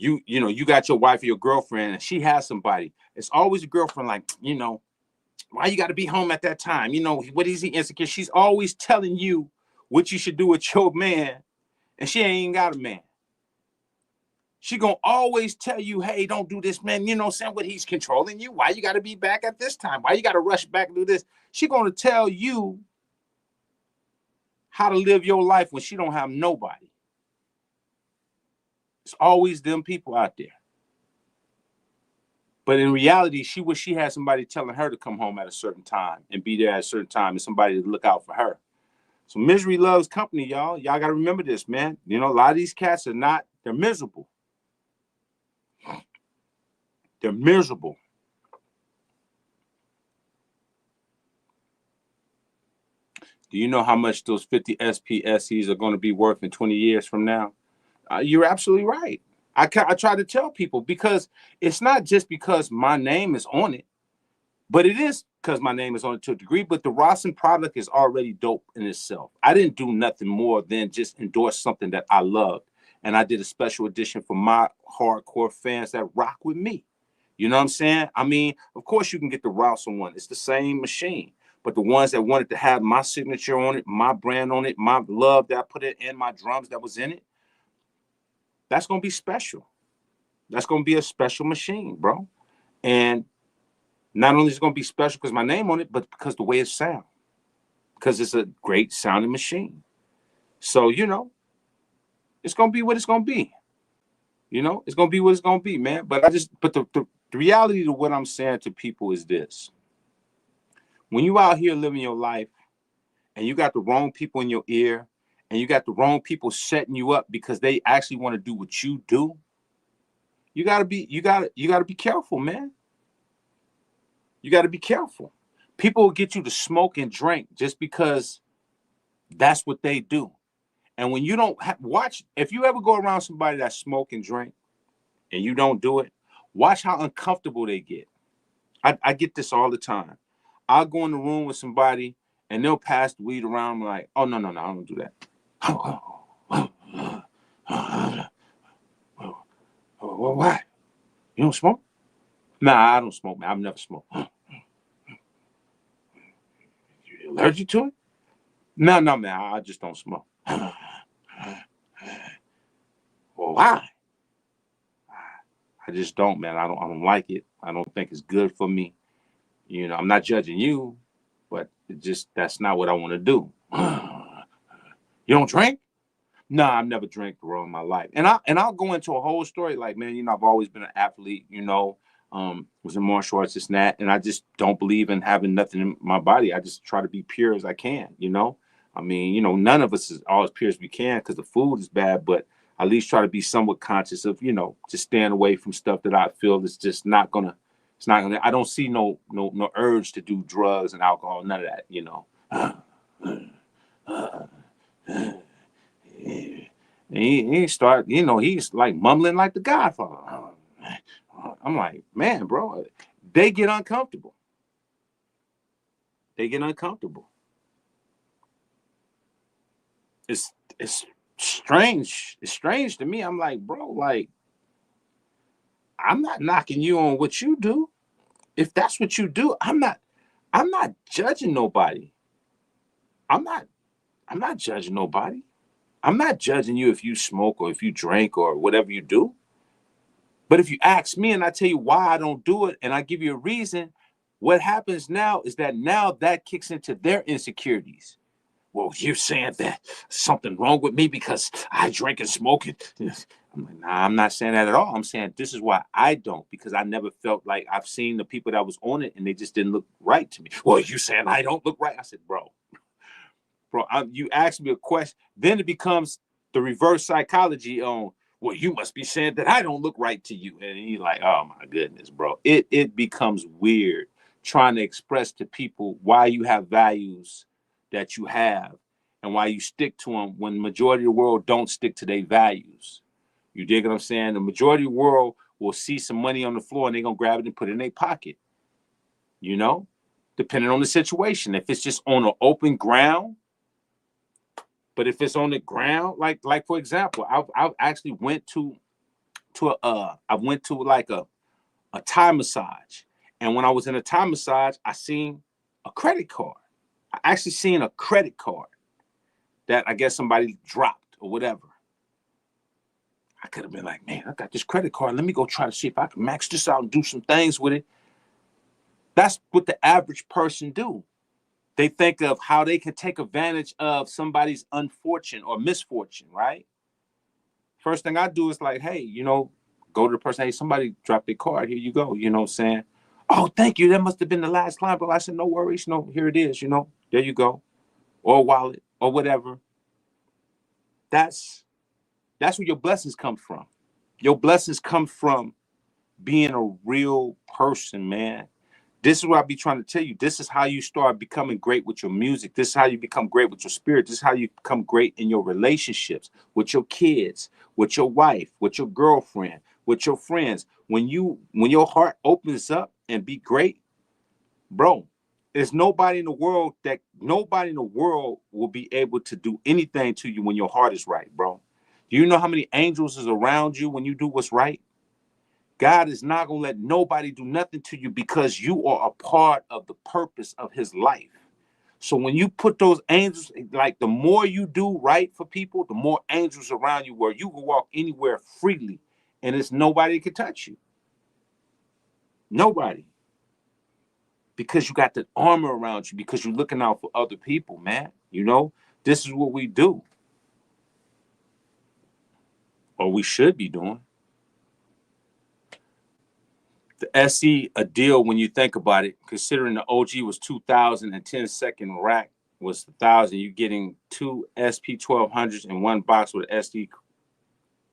Speaker 1: you know, you got your wife or your girlfriend and she has somebody. It's always a girlfriend like, you know, why you got to be home at that time? You know, what is he insecure? She's always telling you what you should do with your man and she ain't even got a man. She gonna always tell you, hey, don't do this, man. You know what I'm saying? What he's controlling you. Why you got to be back at this time? Why you got to rush back and do this? She gonna tell you how to live your life when she don't have nobody. It's always them people out there. But in reality, she wish she had somebody telling her to come home at a certain time and be there at a certain time and somebody to look out for her. So misery loves company, y'all. Y'all got to remember this, man. You know, a lot of these cats are not, they're miserable. They're miserable. Do you know how much those 50 SPSEs are going to be worth in 20 years from now? You're absolutely right. I try to tell people, because it's not just because my name is on it, but it is because my name is on it to a degree. But the Rawson product is already dope in itself. I didn't do nothing more than just endorse something that I loved. And I did a special edition for my hardcore fans that rock with me. You know what I'm saying? I mean, of course you can get the Rawson one. It's the same machine. But the ones that wanted to have my signature on it, my brand on it, my love that I put it in, my drums that was in it, that's going to be special. That's going to be a special machine, bro. And not only is it going to be special because my name on it, but because the way it sounds. Because it's a great sounding machine. So, you know, it's going to be what it's going to be. You know, it's going to be what it's going to be, man. But the reality to what I'm saying to people is this. When you out here living your life and you got the wrong people in your ear and you got the wrong people setting you up because they actually want to do what you do, you gotta be careful, man. You gotta be careful. People will get you to smoke and drink just because that's what they do. And when you don't watch, if you ever go around somebody that smoke and drink and you don't do it, watch how uncomfortable they get. I get this all the time. I'll go in the room with somebody and they'll pass the weed around. I'm like, oh, no, I don't do that. Well, why? You don't smoke? Nah, I don't smoke, man. I've never smoked. You allergic to it? No, man. I just don't smoke. Well, why? I just don't, man. I don't like it. I don't think it's good for me. You know, I'm not judging you, but that's not what I want to do. You don't drink? No, I've never drank in my life. And I'll go into a whole story like, man, you know, I've always been an athlete, you know, was in martial arts, this and that. And I just don't believe in having nothing in my body. I just try to be pure as I can, you know. I mean, you know, none of us is all as pure as we can because the food is bad, but at least try to be somewhat conscious of, you know, just staying away from stuff that I feel is just not gonna, I don't see no urge to do drugs and alcohol, none of that, you know. He start, you know, he's like mumbling like the Godfather. I'm like, man, bro, they get uncomfortable. They get uncomfortable. It's strange. It's strange to me. I'm like, bro, like, I'm not knocking you on what you do. If that's what you do, I'm not judging nobody. I'm not judging nobody. I'm not judging you if you smoke or if you drink or whatever you do. But if you ask me and I tell you why I don't do it and I give you a reason, what happens now is that kicks into their insecurities. Well, you're saying that something wrong with me because I drink and smoke it. I'm like, nah, I'm not saying that at all. I'm saying this is why I don't, because I never felt like I've seen the people that was on it and they just didn't look right to me. Well, you saying I don't look right? I said, bro, you asked me a question. Then it becomes the reverse psychology on, well, you must be saying that I don't look right to you. And you're like, oh my goodness, bro. It becomes weird trying to express to people why you have values that you have and why you stick to them when the majority of the world don't stick to their values. You dig what I'm saying? The majority of the world will see some money on the floor and they're going to grab it and put it in their pocket. You know, depending on the situation. If it's just on an open ground, but if it's on the ground, like for example, I actually went to like a Thai massage. And when I was in a Thai massage, I seen a credit card. I actually seen a credit card that I guess somebody dropped or whatever. I could have been like, man, I got this credit card. Let me go try to see if I can max this out and do some things with it. That's what the average person do. They think of how they can take advantage of somebody's unfortune or misfortune, right? First thing I do is like, hey, you know, go to the person, hey, somebody dropped their card. Here you go. You know what I'm saying? Oh, thank you. That must have been the last client. But I said, no worries. No, here it is. You know, there you go. Or wallet. or whatever, that's where your blessings come from. Your blessings come from being a real person, man. This is what I be trying to tell you. This is how you start becoming great with your music. This is how you become great with your spirit. This is how you become great in your relationships with your kids, with your wife, with your girlfriend, with your friends. When your heart opens up and be great, bro, there's nobody in the world will be able to do anything to you when your heart is right, bro. Do you know how many angels is around you when you do what's right? God is not going to let nobody do nothing to you because you are a part of the purpose of his life. So when you put those angels, like the more you do right for people, the more angels around you where you can walk anywhere freely and it's nobody can touch you. Nobody. Because you got the armor around you, because you're looking out for other people, man. You know, this is what we do. Or we should be doing. The SE, a deal when you think about it, considering the OG was 2,000 and 10-second rack was 1,000, you're getting two SP1200s in one box with an SD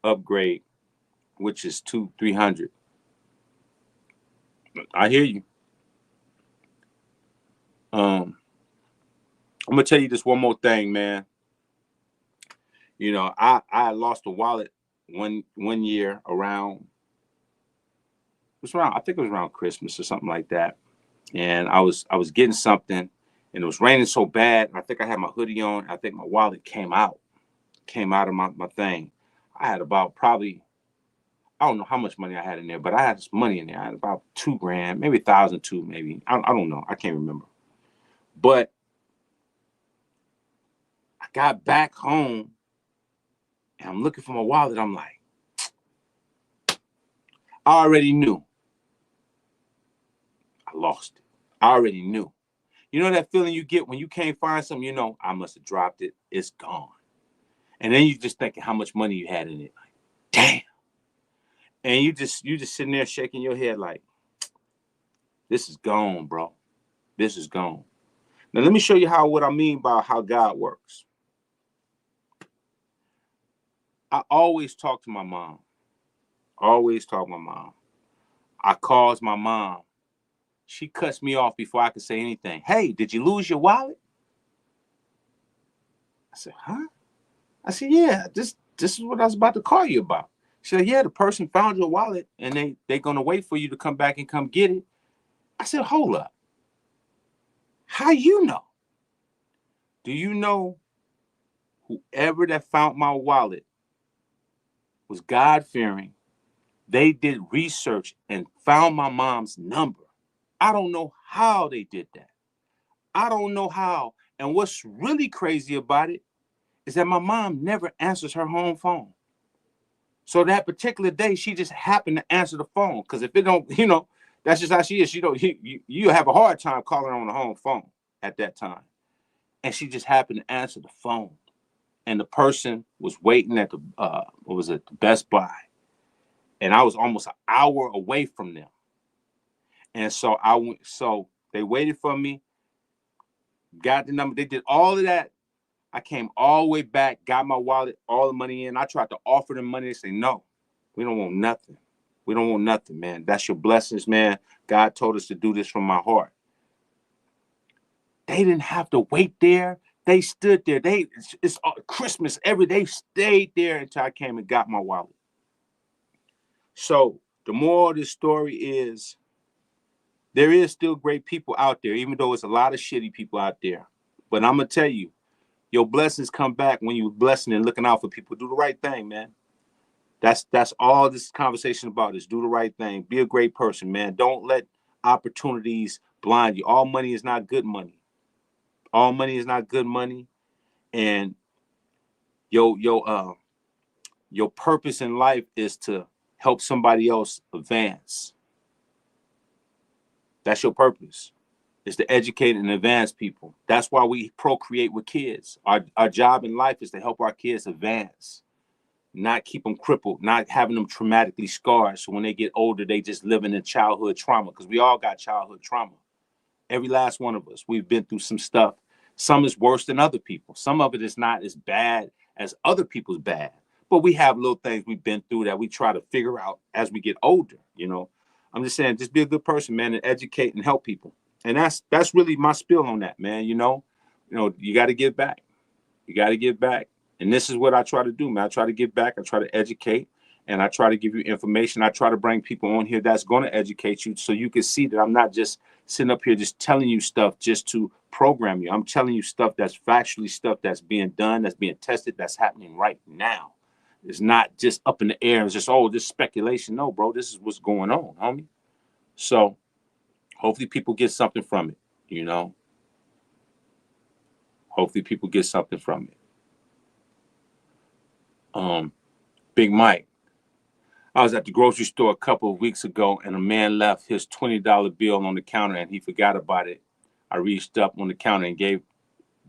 Speaker 1: upgrade, which is 300. I hear you. I'm gonna tell you this one more thing, man. You know, I lost a wallet one year around. I think it was around Christmas or something like that. And I was getting something, and it was raining so bad. I think I had my hoodie on. I think my wallet came out of my thing. I had about probably, I don't know how much money I had in there, but I had this money in there. I had about $2,000, maybe 1,002, maybe. I don't know. I can't remember. But I got back home and I'm looking for my wallet. I'm like, I already knew. I lost it. I already knew. You know that feeling you get when you can't find something, you know, I must have dropped it. It's gone. And then you just thinking how much money you had in it. Like, damn. And you just sitting there shaking your head like, this is gone, bro. This is gone. Now let me show you what I mean by how God works. I always talk to my mom. Always talk to my mom. I calls my mom. She cuts me off before I can say anything. Hey, did you lose your wallet? I said, huh? I said, yeah, this is what I was about to call you about. She said, yeah, the person found your wallet and they're going to wait for you to come back and come get it. I said, hold up. How you know? Do you know whoever that found my wallet was God-fearing? They did research and found my mom's number. I don't know how they did that. I don't know how. And what's really crazy about it is that my mom never answers her home phone. So that particular day, she just happened to answer the phone. Because if it don't, you know, that's just how she is. You have a hard time calling her on the home phone at that time. And she just happened to answer the phone. And the person was waiting at the Best Buy. And I was almost an hour away from them. And so they waited for me, got the number. They did all of that. I came all the way back, got my wallet, all the money in. I tried to offer them money. They say, no, we don't want nothing. We don't want nothing, man. That's your blessings, man. God told us to do this from my heart. They didn't have to wait there. They stood there. It's Christmas every day. They stayed there until I came and got my wallet. So the moral of this story is there is still great people out there, even though it's a lot of shitty people out there. But I'm going to tell you, your blessings come back when you're blessing and looking out for people. Do the right thing, man. That's all this conversation about is do the right thing. Be a great person, man. Don't let opportunities blind you. All money is not good money. All money is not good money. And your purpose in life is to help somebody else advance. That's your purpose. Is to educate and advance people. That's why we procreate with kids. Our job in life is to help our kids advance, not keep them crippled, not having them traumatically scarred. So when they get older, they just living in childhood trauma, because we all got childhood trauma. Every last one of us, we've been through some stuff Some is worse than other people. Some of it is not as bad as other people's bad. But we have little things we've been through that we try to figure out as we get older, you know. I'm just saying, just be a good person, man, and educate and help people. And that's really my spiel on that, man. You know, you got to give back. You got to give back. And this is what I try to do, man. I try to give back. I try to educate, and I try to give you information. I try to bring people on here that's going to educate you, so you can see that I'm not just sitting up here just telling you stuff just to program you. I'm telling you stuff that's factually stuff that's being done, that's being tested, that's happening right now. It's not just up in the air. It's just, oh, this speculation. No, bro, this is what's going on, homie. So hopefully people get something from it, you know. Hopefully people get something from it. Big Mike, I was at the grocery store a couple of weeks ago, and a man left his $20 bill on the counter, and he forgot about it. I reached up on the counter and gave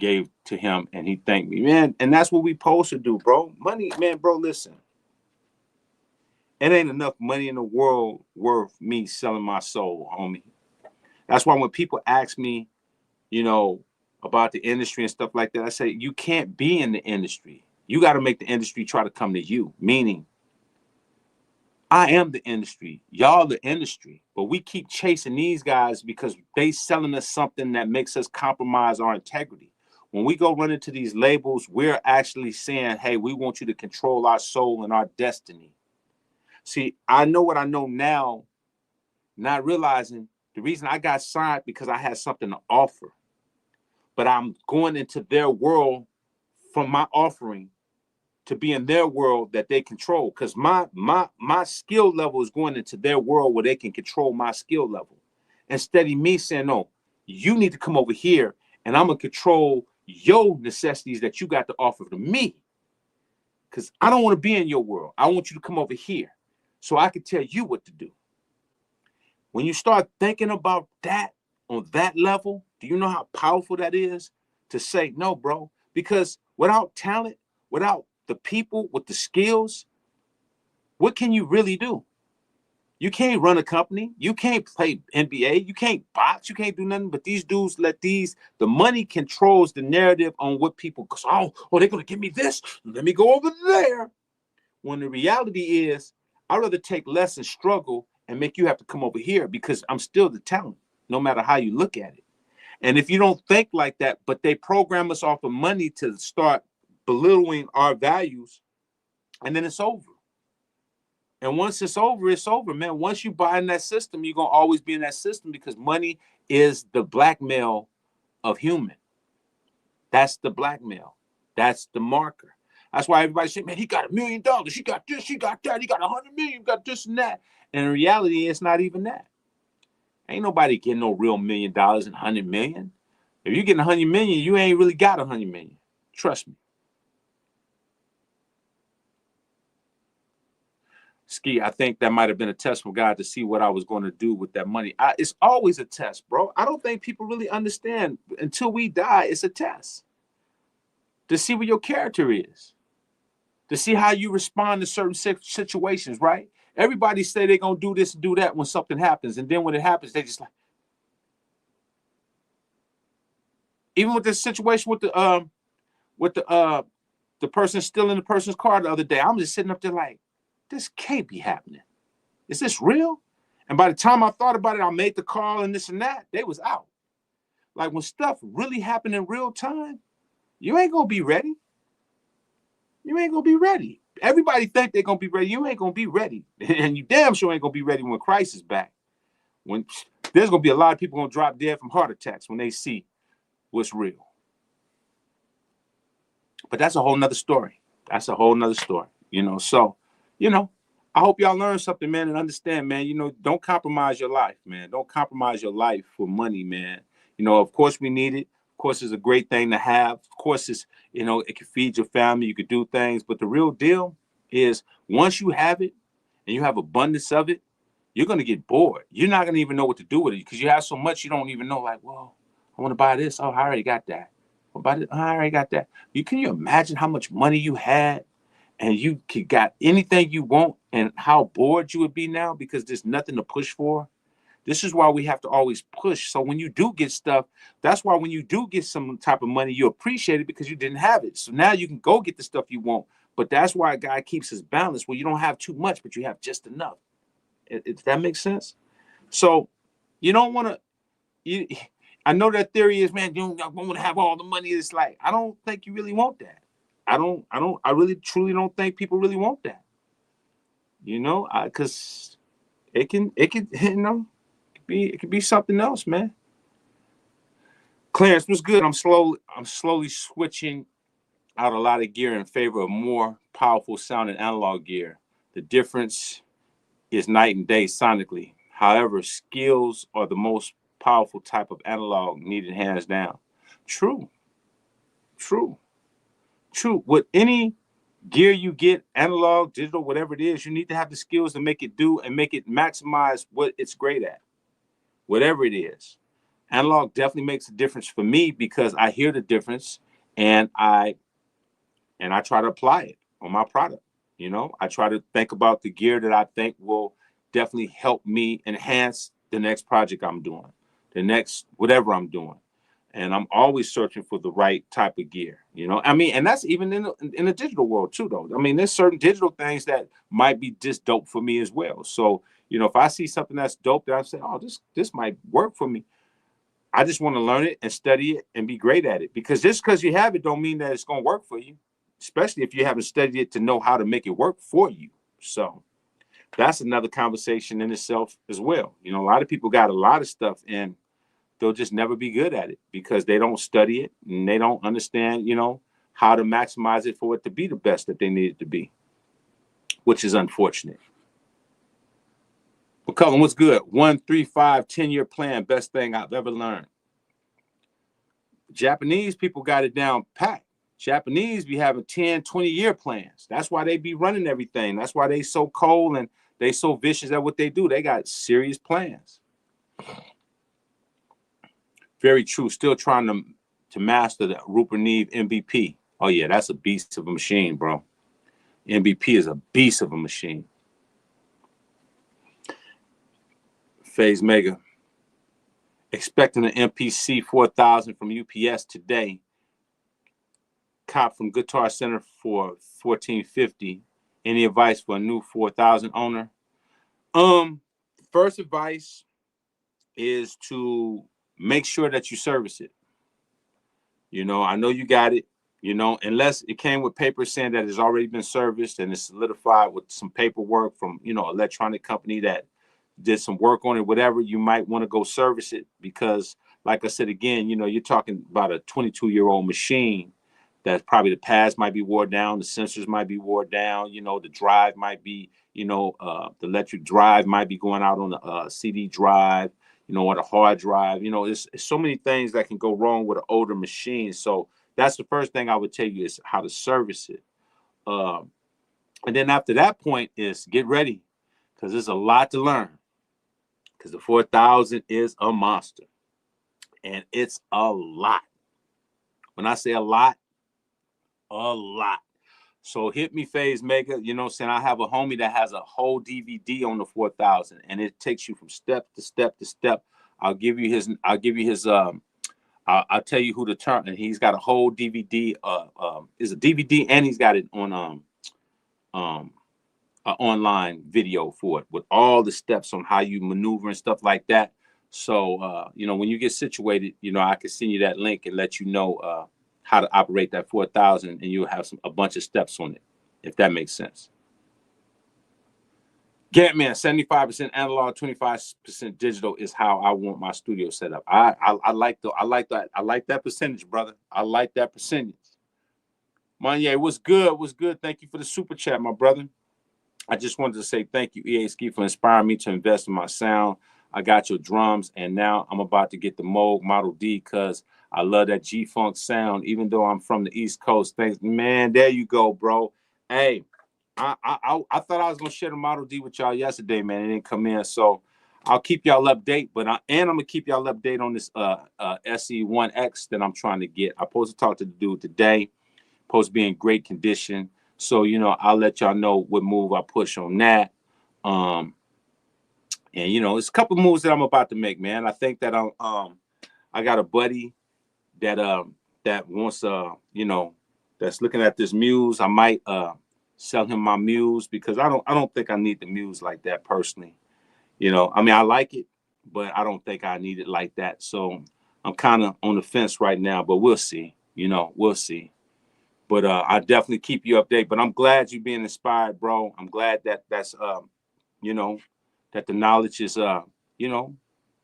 Speaker 1: to him, and he thanked me, man. And that's what we supposed to do, bro. Money, man, bro, listen. It ain't enough money in the world worth me selling my soul, homie. That's why when people ask me, you know, about the industry and stuff like that, I say, you can't be in the industry. You got to make the industry try to come to you, meaning I am the industry. Y'all the industry. But we keep chasing these guys because they selling us something that makes us compromise our integrity. When we go run into these labels, we're actually saying, hey, we want you to control our soul and our destiny. See, I know what I know now, not realizing the reason I got signed because I had something to offer. But I'm going into their world from my offering to be in their world that they control, because my skill level is going into their world where they can control my skill level. Instead of me saying, no, you need to come over here and I'm gonna control your necessities that you got to offer to me, because I don't want to be in your world. I want you to come over here so I can tell you what to do. When you start thinking about that on that level, do you know how powerful that is to say, no, bro? Because without talent, without the people with the skills, what can you really do? You can't run a company. You can't play NBA. You can't box. You can't do nothing. But these dudes let the money controls the narrative on what people, because, they're going to give me this. Let me go over there. When the reality is, I'd rather take less and struggle and make you have to come over here because I'm still the talent, no matter how you look at it. And if you don't think like that, but they program us off of money to start belittling our values, and then it's over. And once it's over, man. Once you buy in that system, you're going to always be in that system, because money is the blackmail of human. That's the blackmail. That's the marker. That's why everybody say, man, he got $1 million. He got this, he got that. He got 100 million, got this and that. And in reality, it's not even that. Ain't nobody getting no real $1 million and 100 million. If you're getting 100 million, you ain't really got 100 million. Trust me. Ski, I think that might have been a test from God to see what I was going to do with that money. It's always a test, bro. I don't think people really understand until we die. It's a test to see what your character is, to see how you respond to certain situations, right? Everybody say they're going to do this and do that when something happens. And then when it happens, they just like, even with this situation with the person stealing the person's car the other day, I'm just sitting up there like, this can't be happening. Is this real? And by the time I thought about it, I made the call and this and that, they was out. Like, when stuff really happened in real time, you ain't gonna be ready. You ain't gonna be ready. Everybody think they're gonna be ready. You ain't gonna be ready. And you damn sure ain't gonna be ready when Christ is back. When there's gonna be a lot of people gonna drop dead from heart attacks when they see what's real. But that's a whole nother story. That's a whole nother story, So, I hope y'all learn something, man, and understand, man, don't compromise your life, man. Don't compromise your life for money, man. Of course we need it. Of course, it's a great thing to have. Of course, it can feed your family. You could do things. But the real deal is, once you have it and you have abundance of it, you're going to get bored. You're not going to even know what to do with it, because you have so much you don't even know, like, well, I want to buy this. Oh, I already got that. I already got that. Can you imagine how much money you had and you got anything you want, and how bored you would be now because there's nothing to push for? This is why we have to always push. So when you do get stuff, that's why when you do get some type of money, you appreciate it because you didn't have it. So now you can go get the stuff you want. But that's why a guy keeps his balance, where you don't have too much, but you have just enough. Does that make sense? So you don't want to, I know that theory is, man, you don't want to have all the money. It's like, I don't think you really want that. I really truly don't think people really want that. Because it can, it could be something else, man. Clarence, what's good? I'm slowly switching out a lot of gear in favor of more powerful sound and analog gear. The difference is night and day sonically. However, skills are the most powerful type of analog needed hands down. True. With any gear you get, analog, digital, whatever it is, you need to have the skills to make it do and make it maximize what it's great at, whatever it is. Analog definitely makes a difference for me because I hear the difference and I try to apply it on my product. I try to think about the gear that I think will definitely help me enhance the next project I'm doing, the next whatever I'm doing. And I'm always searching for the right type of gear, and that's even in the digital world too, though. I mean, there's certain digital things that might be just dope for me as well. So, if I see something that's dope that I say, oh, this might work for me, I just want to learn it and study it and be great at it. Because just because you have it don't mean that it's going to work for you, especially if you haven't studied it to know how to make it work for you. So that's another conversation in itself as well. A lot of people got a lot of stuff and they'll just never be good at it because they don't study it and they don't understand, how to maximize it for it to be the best that they need it to be, which is unfortunate. McCullum, what's good? 1, 3, 5, 10-year plan, best thing I've ever learned. Japanese people got it down pat. Japanese be having 10, 20-year plans. That's why they be running everything. That's why they so cold and they so vicious at what they do. They got serious plans. Very true. Still trying to master the Rupert Neve MVP. Oh, yeah, that's a beast of a machine, bro. MVP is a beast of a machine. Phase Mega. Expecting an MPC 4000 from UPS today. Cop from Guitar Center for $14.50. Any advice for a new 4000 owner? First advice is to make sure that you service it. I know you got it, unless it came with paper saying that it's already been serviced and it's solidified with some paperwork from, electronic company that did some work on it, whatever, you might want to go service it because, like I said, again, you're talking about a 22-year-old machine that probably the pads might be wore down, the sensors might be wore down, the drive might be, the electric drive might be going out on the CD drive, or the hard drive. It's so many things that can go wrong with an older machine. So that's the first thing I would tell you is how to service it. And then after that point is get ready because there's a lot to learn because the 4000 is a monster and it's a lot. When I say a lot. So hit me, Phase Mega. I have a homie that has a whole DVD on the 4000 and it takes you from step to step to step. I'll tell you who to turn, and he's got a whole DVD. Is a DVD, and he's got it on an online video for it with all the steps on how you maneuver and stuff like that. So when you get situated, I can send you that link and let you know how to operate that 4000, and you'll have a bunch of steps on it, if that makes sense. Get man, 75% analog, 25% digital is how I want my studio set up. I like that percentage, brother. I like that percentage. Manye, what's good? What's good? Thank you for the super chat, my brother. I just wanted to say thank you, EA Ski, for inspiring me to invest in my sound. I got your drums, and now I'm about to get the Moog Model D because I love that G-Funk sound, even though I'm from the East Coast. Thanks, man. There you go, bro. Hey, I thought I was gonna share the Model D with y'all yesterday, man. It didn't come in, so I'll keep y'all update. But I'm gonna keep y'all update on this SE1X that I'm trying to get. I'm supposed to talk to the dude today. Supposed to be in great condition. So I'll let y'all know what move I push on that. And you know, it's a couple moves that I'm about to make, man. I think that I got a buddy that that wants you know, that's looking at this muse. I might sell him my muse because I don't think I need the muse like that personally. You know, I mean, I like it, but I don't think I need it like that. So I'm kind of on the fence right now, but we'll see. You know, we'll see. But I definitely keep you updated. But I'm glad you being inspired, bro. I'm glad that that's you know, that the knowledge is you know,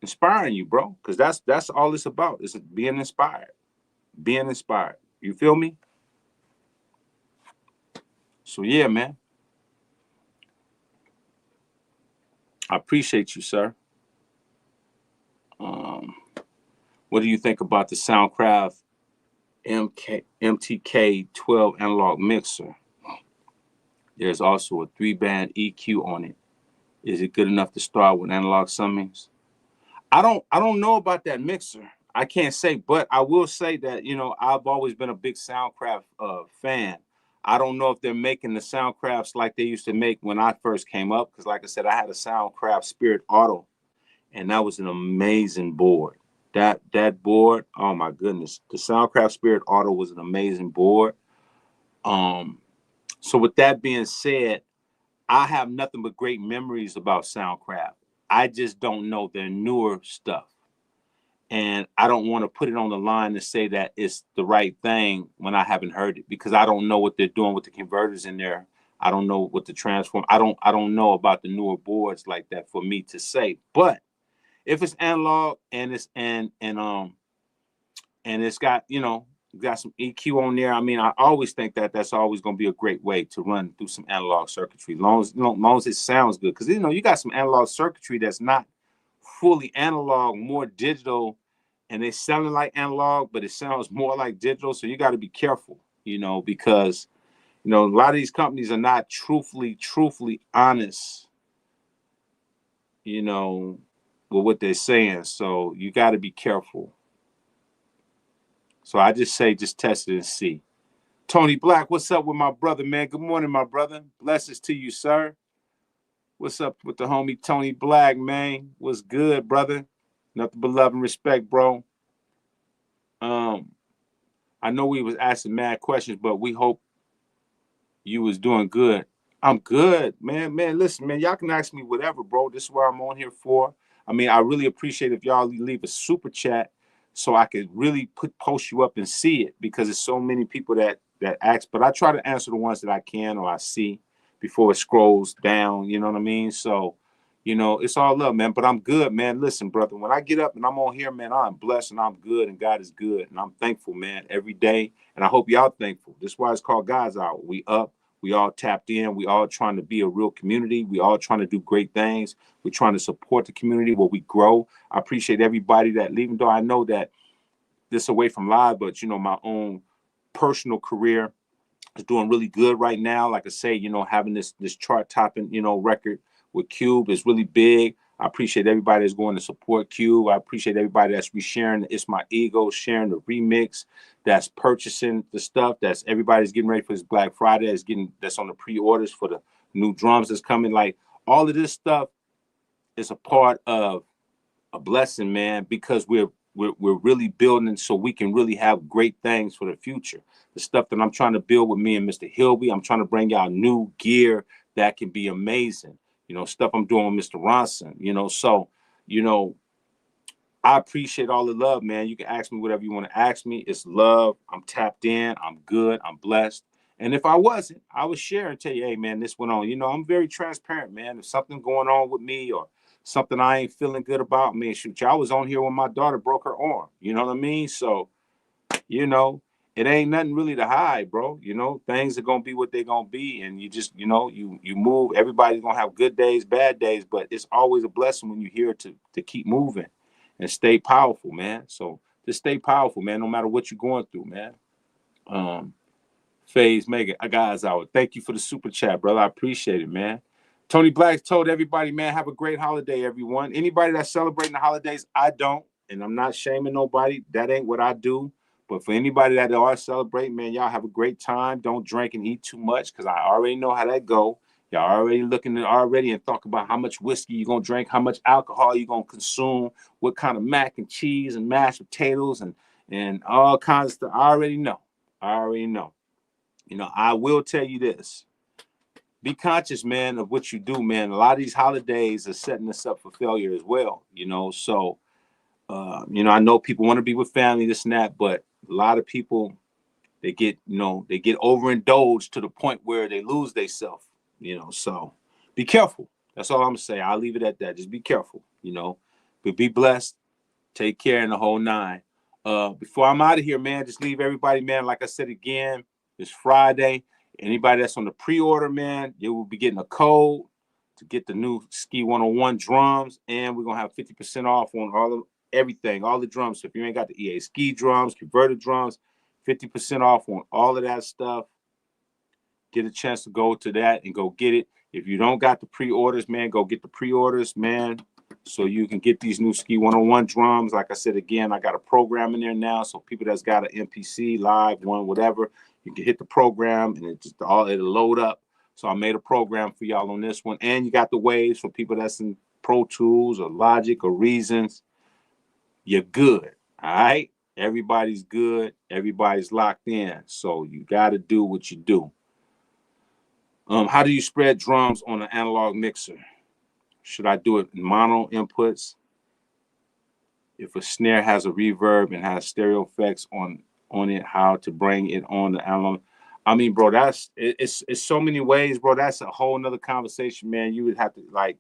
Speaker 1: inspiring you, bro. Because that's all it's about. Is being inspired. Being inspired. You feel me? So yeah, man. I appreciate you, sir. Um, what do you think about the Soundcraft MTK 12 analog mixer? There's also a 3-band EQ on it. Is it good enough to start with analog summings? I don't know about that mixer. I can't say, but I will say that, you know, I've always been a big Soundcraft fan. I don't know if they're making the Soundcrafts like they used to make when I first came up, because like I said, I had a Soundcraft Spirit Auto, and that was an amazing board. That board, oh my goodness, the Soundcraft Spirit Auto was an amazing board. So with that being said, I have nothing but great memories about Soundcraft. I just don't know their newer stuff. And I don't want to put it on the line to say that it's the right thing when I haven't heard it, because I don't know what they're doing with the converters in there. I don't know what the transform. I don't know about the newer boards like that for me to say. But if it's analog and it's got, you know, got some EQ on there. I mean, I always think that that's always going to be a great way to run through some analog circuitry, long as, you know, long as it sounds good. Because, you know, you got some analog circuitry that's not fully analog, more digital, and they sounding like analog, but it sounds more like digital. So you got to be careful, you know, because, you know, a lot of these companies are not truthfully honest, you know, with what they're saying. So you got to be careful. So I just say, just test it and see. Tony Black, what's up with my brother, man? Good morning, my brother. Blessings to you, sir. What's up with the homie Tony Black, man? What's good, brother? Nothing but love and respect, bro. I know we was asking mad questions, but we hope you was doing good. I'm good, man. Man, listen, man, y'all can ask me whatever, bro. This is what I'm on here for. I mean, I really appreciate if y'all leave a super chat so I could really post you up and see it, because there's so many people that ask. But I try to answer the ones that I can or I see before it scrolls down. You know what I mean? So, you know, it's all love, man. But I'm good, man. Listen, brother, when I get up and I'm on here, man, I'm blessed and I'm good and God is good. And I'm thankful, man, every day. And I hope y'all thankful. This is why it's called God's Hour. We up. We all tapped in. We all trying to be a real community. We all trying to do great things. We're trying to support the community where we grow. I appreciate everybody that, even though I know that this away from live, but, you know, my own personal career is doing really good right now. Like I say, you know, having this chart topping, you know, record with Cube is really big. I appreciate everybody that's going to support Cube. I appreciate everybody that's resharing It's My Ego, sharing the remix, that's purchasing the stuff, that's everybody's getting ready for this Black Friday, that's on the pre-orders for the new drums that's coming. Like, all of this stuff is a part of a blessing, man, because we're really building so we can really have great things for the future. The stuff that I'm trying to build with me and Mr. Hilby, I'm trying to bring out new gear that can be amazing. You know, stuff I'm doing with Mr. Ronson, you know. So, you know, I appreciate all the love, man. You can ask me whatever you want to ask me. It's love. I'm tapped in. I'm good. I'm blessed. And if I wasn't, I would share and tell you, hey, man, this went on. You know, I'm very transparent, man. If something going on with me or something I ain't feeling good about, man, shoot, I was on here when my daughter broke her arm. You know what I mean? So, you know, it ain't nothing really to hide, bro. You know, things are gonna be what they're gonna be, and you just, you know, you move. Everybody's gonna have good days, bad days, but it's always a blessing when you're here to keep moving and stay powerful, man. So just stay powerful, man, no matter what you're going through, man. Phase Mega, guys, out. Thank you for the super chat, brother. I appreciate it, man. Tony Black told everybody, man, have a great holiday, everyone. Anybody that's celebrating the holidays, I don't, and I'm not shaming nobody. That ain't what I do. But for anybody that are celebrating, man, y'all have a great time. Don't drink and eat too much, because I already know how that go. Y'all already looking at already and talk about how much whiskey you're gonna drink, how much alcohol you're gonna consume, what kind of mac and cheese and mashed potatoes and all kinds of stuff. I already know. I already know. You know, I will tell you this. Be conscious, man, of what you do, man. A lot of these holidays are setting us up for failure as well, you know. So, you know, I know people want to be with family, this and that, but a lot of people, they get, you know, they get overindulged to the point where they lose themselves, you know. So be careful. That's all I'm gonna say. I'll leave it at that. Just be careful, you know. But be blessed. Take care in the whole nine. Before I'm out of here, man, just leave everybody, man. Like I said again, it's Friday. Anybody that's on the pre-order, man, you will be getting a code to get the new Ski 101 drums, and we're gonna have 50% off on all of everything, all the drums. So if you ain't got the EA Ski drums, converted drums, 50% off on all of that stuff. Get a chance to go to that and go get it. If you don't got the pre-orders, man, go get the pre-orders, man, so you can get these new Ski 101 drums. Like I said, again, I got a program in there now, so people that's got an MPC, live, one, whatever, you can hit the program and it'll load up. So I made a program for y'all on this one. And you got the waves for people that's in Pro Tools or Logic or Reasons. You're good, all right? Everybody's good. Everybody's locked in. So you got to do what you do. How do you spread drums on an analog mixer? Should I do it in mono inputs? If a snare has a reverb and has stereo effects on it, how to bring it on the analog? I mean, bro, it's so many ways, bro. That's a whole nother conversation, man. You would have to like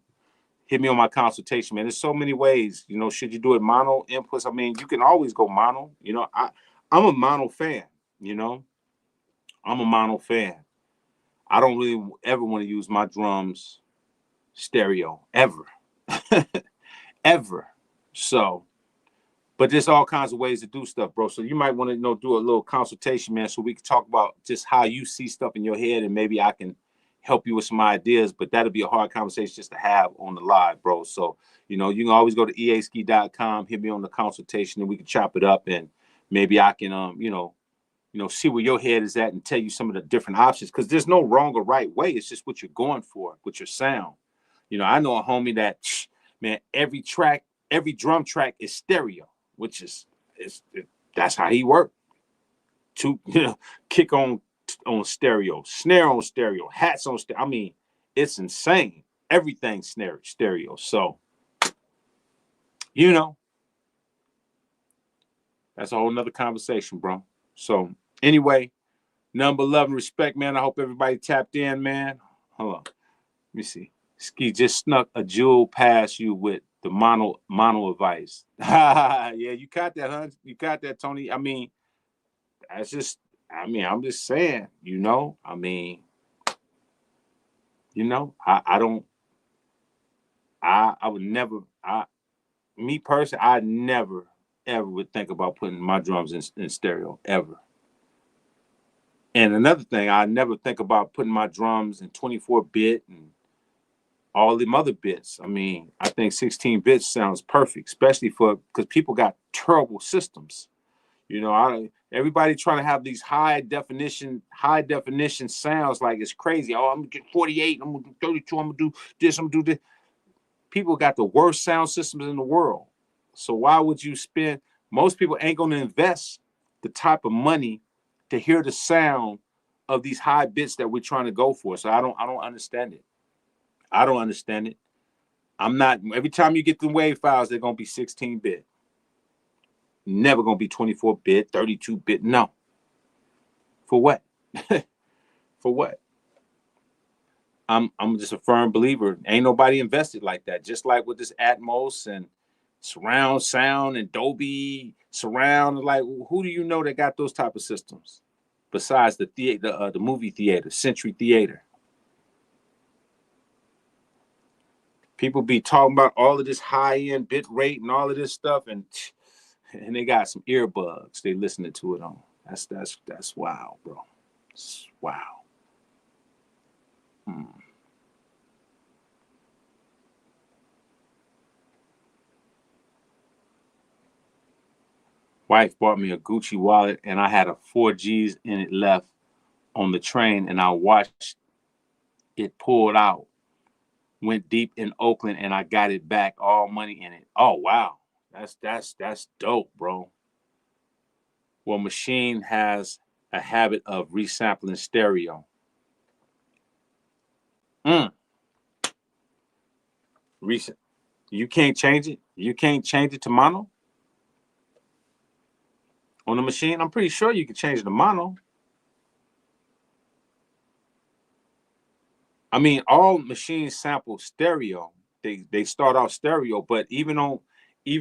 Speaker 1: hit me on my consultation, man. There's so many ways, you know. Should you do it mono inputs? I mean, you can always go mono. You know, I'm a mono fan. You know, I'm a mono fan. I don't really ever want to use my drums stereo ever, ever. So, but there's all kinds of ways to do stuff, bro. So you might want to, you know, do a little consultation, man, so we can talk about just how you see stuff in your head, and maybe I can help you with some ideas. But that'll be a hard conversation just to have on the live, bro. So, you know, you can always go to easki.com, hit me on the consultation, and we can chop it up, and maybe I can, you know, see where your head is at and tell you some of the different options, because there's no wrong or right way. It's just what you're going for with your sound. You know, I know a homie that, man, every drum track is stereo, which that's how he worked. Kick on stereo, snare on stereo, hats on stereo. I mean, it's insane. Everything's stereo. So, you know, that's a whole nother conversation, bro. So anyway, number 11, respect, man. I hope everybody tapped in, man. Hold on. Let me see. Ski just snuck a jewel past you with the mono advice. Yeah, you caught that, huh? You caught that, Tony. I mean, I'm just saying, you know, I mean, you know, I would never, me personally, I never, ever would think about putting my drums in stereo, ever. And another thing, I never think about putting my drums in 24-bit and all them other bits. I mean, I think 16 bits sounds perfect, especially because people got terrible systems. You know, everybody trying to have these high definition sounds like it's crazy. Oh, I'm gonna get 48, I'm gonna do 32, I'm gonna do this, I'm gonna do this. People got the worst sound systems in the world. So why would you spend? Most people ain't gonna invest the type of money to hear the sound of these high bits that we're trying to go for. So I don't understand it. I don't understand it. I'm not. Every time you get the wave files, they're gonna be 16-bit. Never gonna be 24-bit, 32-bit. No. For what? For what? I'm just a firm believer. Ain't nobody invested like that. Just like with this Atmos and surround sound and Dolby surround. Like, who do you know that got those type of systems besides the movie theater, Century Theater? People be talking about all of this high-end bit rate and all of this stuff, and they got some earbuds they listening to it on. That's wild, bro. It's wow. Wife bought me a Gucci wallet, and I had a 4 G's in it left on the train, and I watched it pulled out, went deep in Oakland, and I got it back, all money in it. Oh wow, that's dope, bro. Well, Machine has a habit of resampling stereo. Mm. Recent. You can't change it. You can't change it to mono on the Machine. I'm pretty sure you can change it to mono. I mean, all machines sample stereo. They start off stereo, but even on the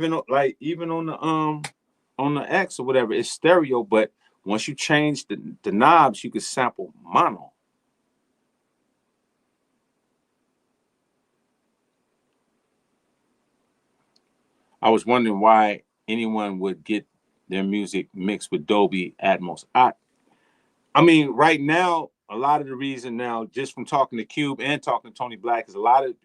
Speaker 1: X or whatever, it's stereo. But once you change the knobs, you can sample mono. I was wondering why anyone would get their music mixed with Dolby Atmos. I mean, right now, a lot of the reason now, just from talking to Cube and talking to Tony Black, is a lot of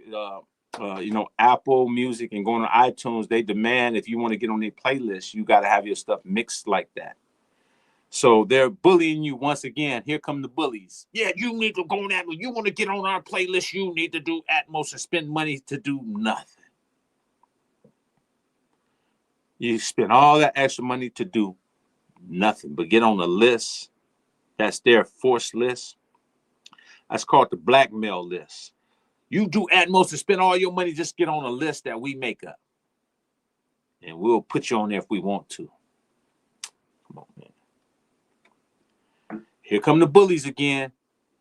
Speaker 1: Apple Music and going to iTunes, they demand if you want to get on their playlist, you got to have your stuff mixed like that. So they're bullying you once again. Here come the bullies. Yeah, you need to go on Atmos. You want to get on our playlist, you need to do Atmos and spend money to do nothing. You spend all that extra money to do nothing but get on a list. That's their forced list. That's called the blackmail list. You do Atmos and spend all your money, just get on a list that we make up. And we'll put you on there if we want to. Come on, man. Here come the bullies again.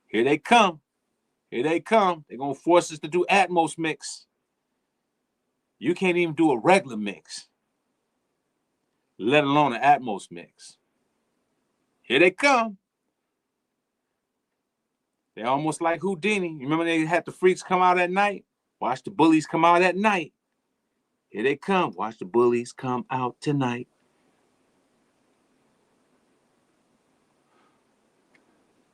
Speaker 1: Here they come. Here they come. They're going to force us to do Atmos mix. You can't even do a regular mix, let alone an Atmos mix. Here they come. They're almost like Houdini. You remember they had the freaks come out at night? Watch the bullies come out at night. Here they come. Watch the bullies come out tonight.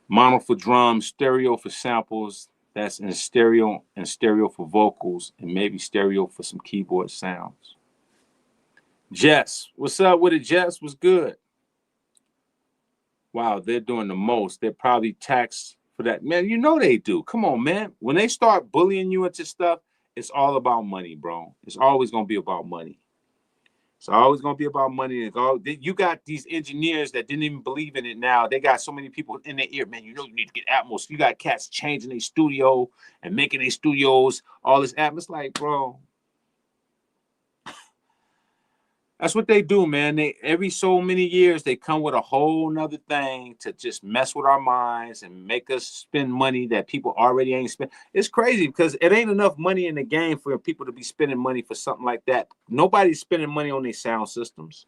Speaker 1: Mono for drums, stereo for samples. That's in stereo, and stereo for vocals, and maybe stereo for some keyboard sounds. Jess, what's up with it, Jess? What's good? Wow, they're doing the most. They're probably taxed for that. Man, you know they do. Come on, man. When they start bullying you into stuff, it's all about money, bro. It's always going to be about money. It's always going to be about money. You got these engineers that didn't even believe in it now. They got so many people in their ear. Man, you know you need to get Atmos. You got cats changing their studio and making their studios all this Atmos. Like, bro, that's what they do, man. They every so many years they come with a whole nother thing to just mess with our minds and make us spend money that people already ain't spent. It's crazy because it ain't enough money in the game for people to be spending money for something like that. Nobody's spending money on their sound systems.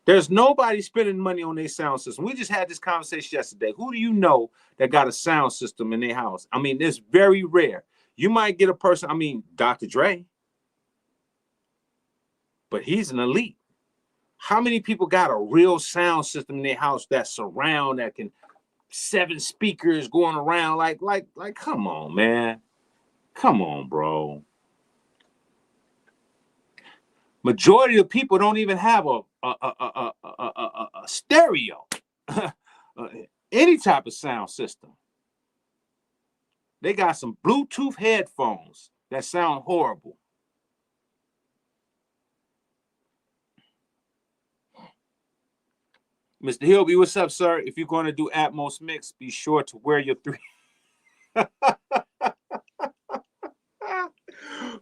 Speaker 1: There's nobody spending money on their sound system. We just had this conversation yesterday. Who do you know that got a sound system in their house? I mean, it's very rare. You might get a person, I mean, Dr. Dre, but he's an elite. How many people got a real sound system in their house that surround, that can 7 speakers going around? Like, come on, man. Come on, bro. Majority of people don't even have a stereo, any type of sound system. They got some Bluetooth headphones that sound horrible. Mr. Hilby, what's up, sir? If you're going to do Atmos mix, be sure to wear your 3.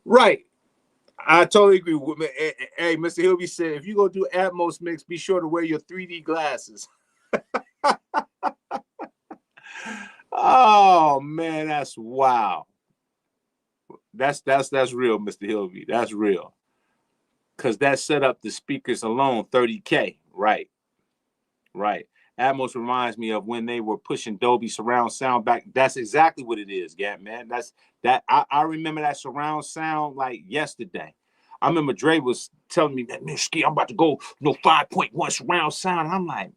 Speaker 1: Right. I totally agree. Hey, Mr. Hilby said, if you go do Atmos mix, be sure to wear your 3D glasses. Oh man, that's wow. That's real, Mr. Hilby. That's real. Because that set up the speakers alone, $30K. Right. Right. Atmos reminds me of when they were pushing Dolby surround sound back. That's exactly what it is, yeah, man. I remember that surround sound like yesterday. I remember Dre was telling me that, man, Ski, I'm about to go, 5.1 surround sound. And I'm like,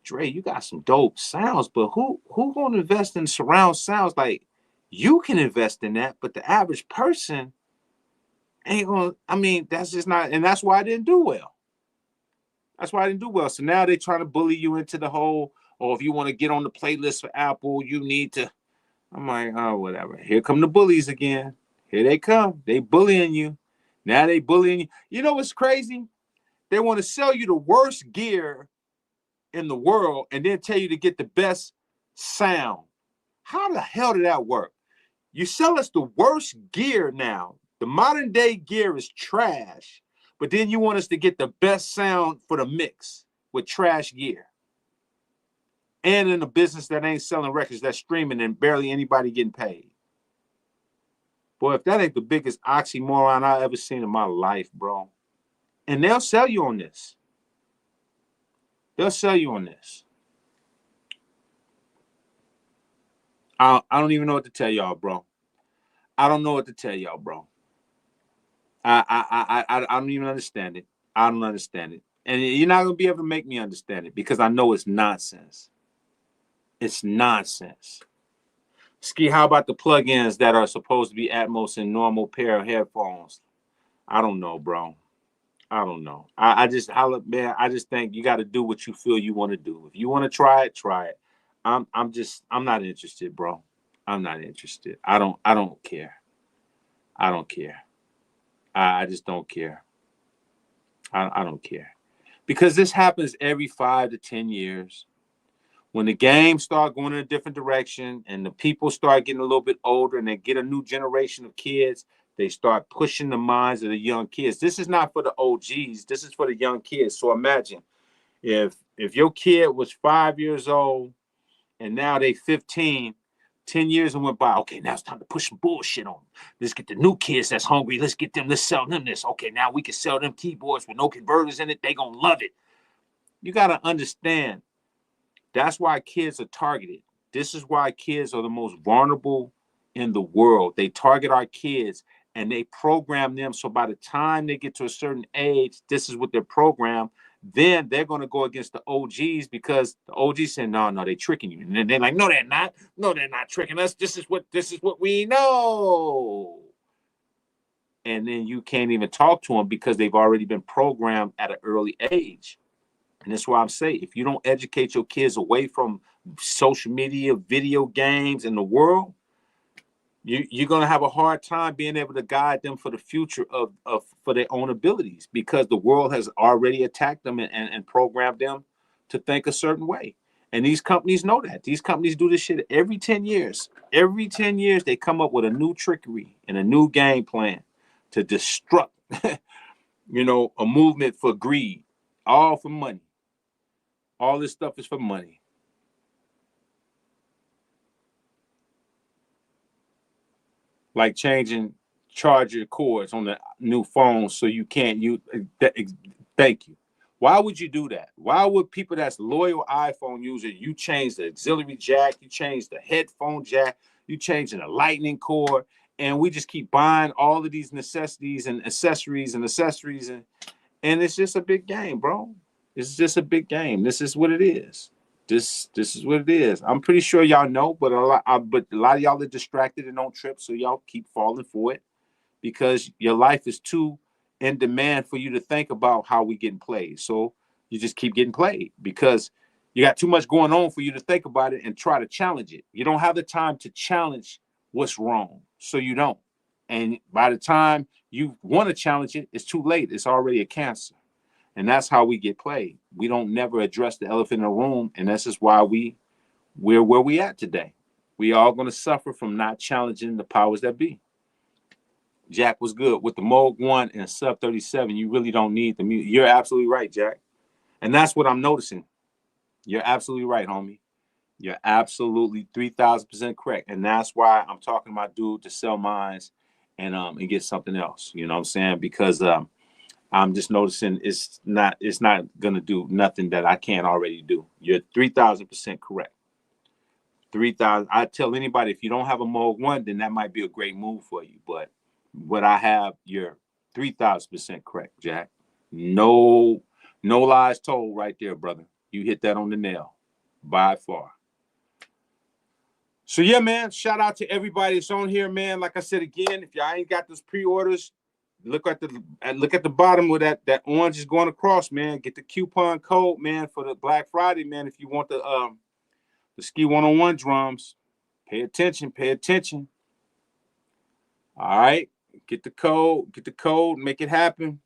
Speaker 1: Dre, you got some dope sounds, but who gonna invest in surround sounds? Like, you can invest in that, but the average person ain't gonna. I mean, that's just not, and that's why I didn't do well. That's why I didn't do well. So now they're trying to bully you into the whole, or if you want to get on the playlist for Apple, you need to I'm like, oh, whatever. Here come the bullies again. Here they come. They bullying you. Now they bullying you. You know what's crazy? They want to sell you the worst gear in the world and then tell you to get the best sound. How the hell did that work? You sell us the worst gear now. The modern day gear is trash, but then you want us to get the best sound for the mix with trash gear. And in a business that ain't selling records, that's streaming and barely anybody getting paid. Boy, if that ain't the biggest oxymoron I ever seen in my life, bro. And they'll sell you on this. They'll sell you on this. I don't even know what to tell y'all, bro. I don't know what to tell y'all, bro. I don't even understand it. I don't understand it. And you're not going to be able to make me understand it because I know it's nonsense. It's nonsense. Ski, how about the plugins that are supposed to be Atmos in normal pair of headphones? I don't know, bro. I don't know. I just think you got to do what you feel you want to do. If you want to try it, try it. I'm not interested, bro. I'm not interested. I don't care. I don't care. I just don't care. I don't care. Because this happens every 5 to 10 years. When the games start going in a different direction and the people start getting a little bit older and they get a new generation of kids, they start pushing the minds of the young kids. This is not for the OGs. This is for the young kids. So imagine if your kid was 5 years old and now they 15, 10 years went by. Okay, now it's time to push some bullshit on them. Let's get the new kids that's hungry. Let's sell them this. Okay, now we can sell them keyboards with no converters in it. They gonna love it. You gotta understand. That's why kids are targeted. This is why kids are the most vulnerable in the world. They target our kids and they program them. So by the time they get to a certain age, this is what they're programmed. Then they're going to go against the OGs because the OGs say, no, they're tricking you. And then they're like, no, they're not. No, they're not tricking us. This is what we know. And then you can't even talk to them because they've already been programmed at an early age. And that's why I'm saying, if you don't educate your kids away from social media, video games, and the world, you're going to have a hard time being able to guide them for the future of for their own abilities because the world has already attacked them and programmed them to think a certain way. And these companies know that. These companies do this shit every 10 years. Every 10 years, they come up with a new trickery and a new game plan to destruct, a movement for greed, all for money. All this stuff is for money. Like changing charger cords on the new phone so you can't use. Thank you. Why would you do that? Why would people that's loyal iPhone user, you change the auxiliary jack, you change the headphone jack, you change the lightning cord, and we just keep buying all of these necessities and accessories and it's just a big game, bro. It's just a big game. This is what it is. This is what it is. I'm pretty sure y'all know, but a lot of y'all are distracted and don't trip, so y'all keep falling for it because your life is too in demand for you to think about how we getting played. So you just keep getting played because you got too much going on for you to think about it and try to challenge it. You don't have the time to challenge what's wrong, so you don't. And by the time you want to challenge it, it's too late. It's already a cancer. And that's how we get played. We don't never address the elephant in the room. And this is why we're where we at today. We all going to suffer from not challenging the powers that be. Jack was good. With the Moog 1 and Sub 37, you really don't need the music. You're absolutely right, Jack. And that's what I'm noticing. You're absolutely right, homie. You're absolutely 3,000% correct. And that's why I'm talking about dude to sell mines and get something else. You know what I'm saying? Because I'm just noticing it's not gonna do nothing that I can't already do. You're 3,000% correct. 3,000. I tell anybody if you don't have a Moog 1, then that might be a great move for you. But what I have, you're 3,000% correct, Jack. No lies told right there, brother. You hit that on the nail by far. So yeah, man, shout out to everybody that's on here, man. Like I said again, if y'all ain't got those pre-orders, look at the bottom where that orange is going across, man. Get the coupon code, man, for the Black Friday, man. If you want the Ski 101 drums, Pay attention. Pay attention. All right. Get the code. Get the code. Make it happen.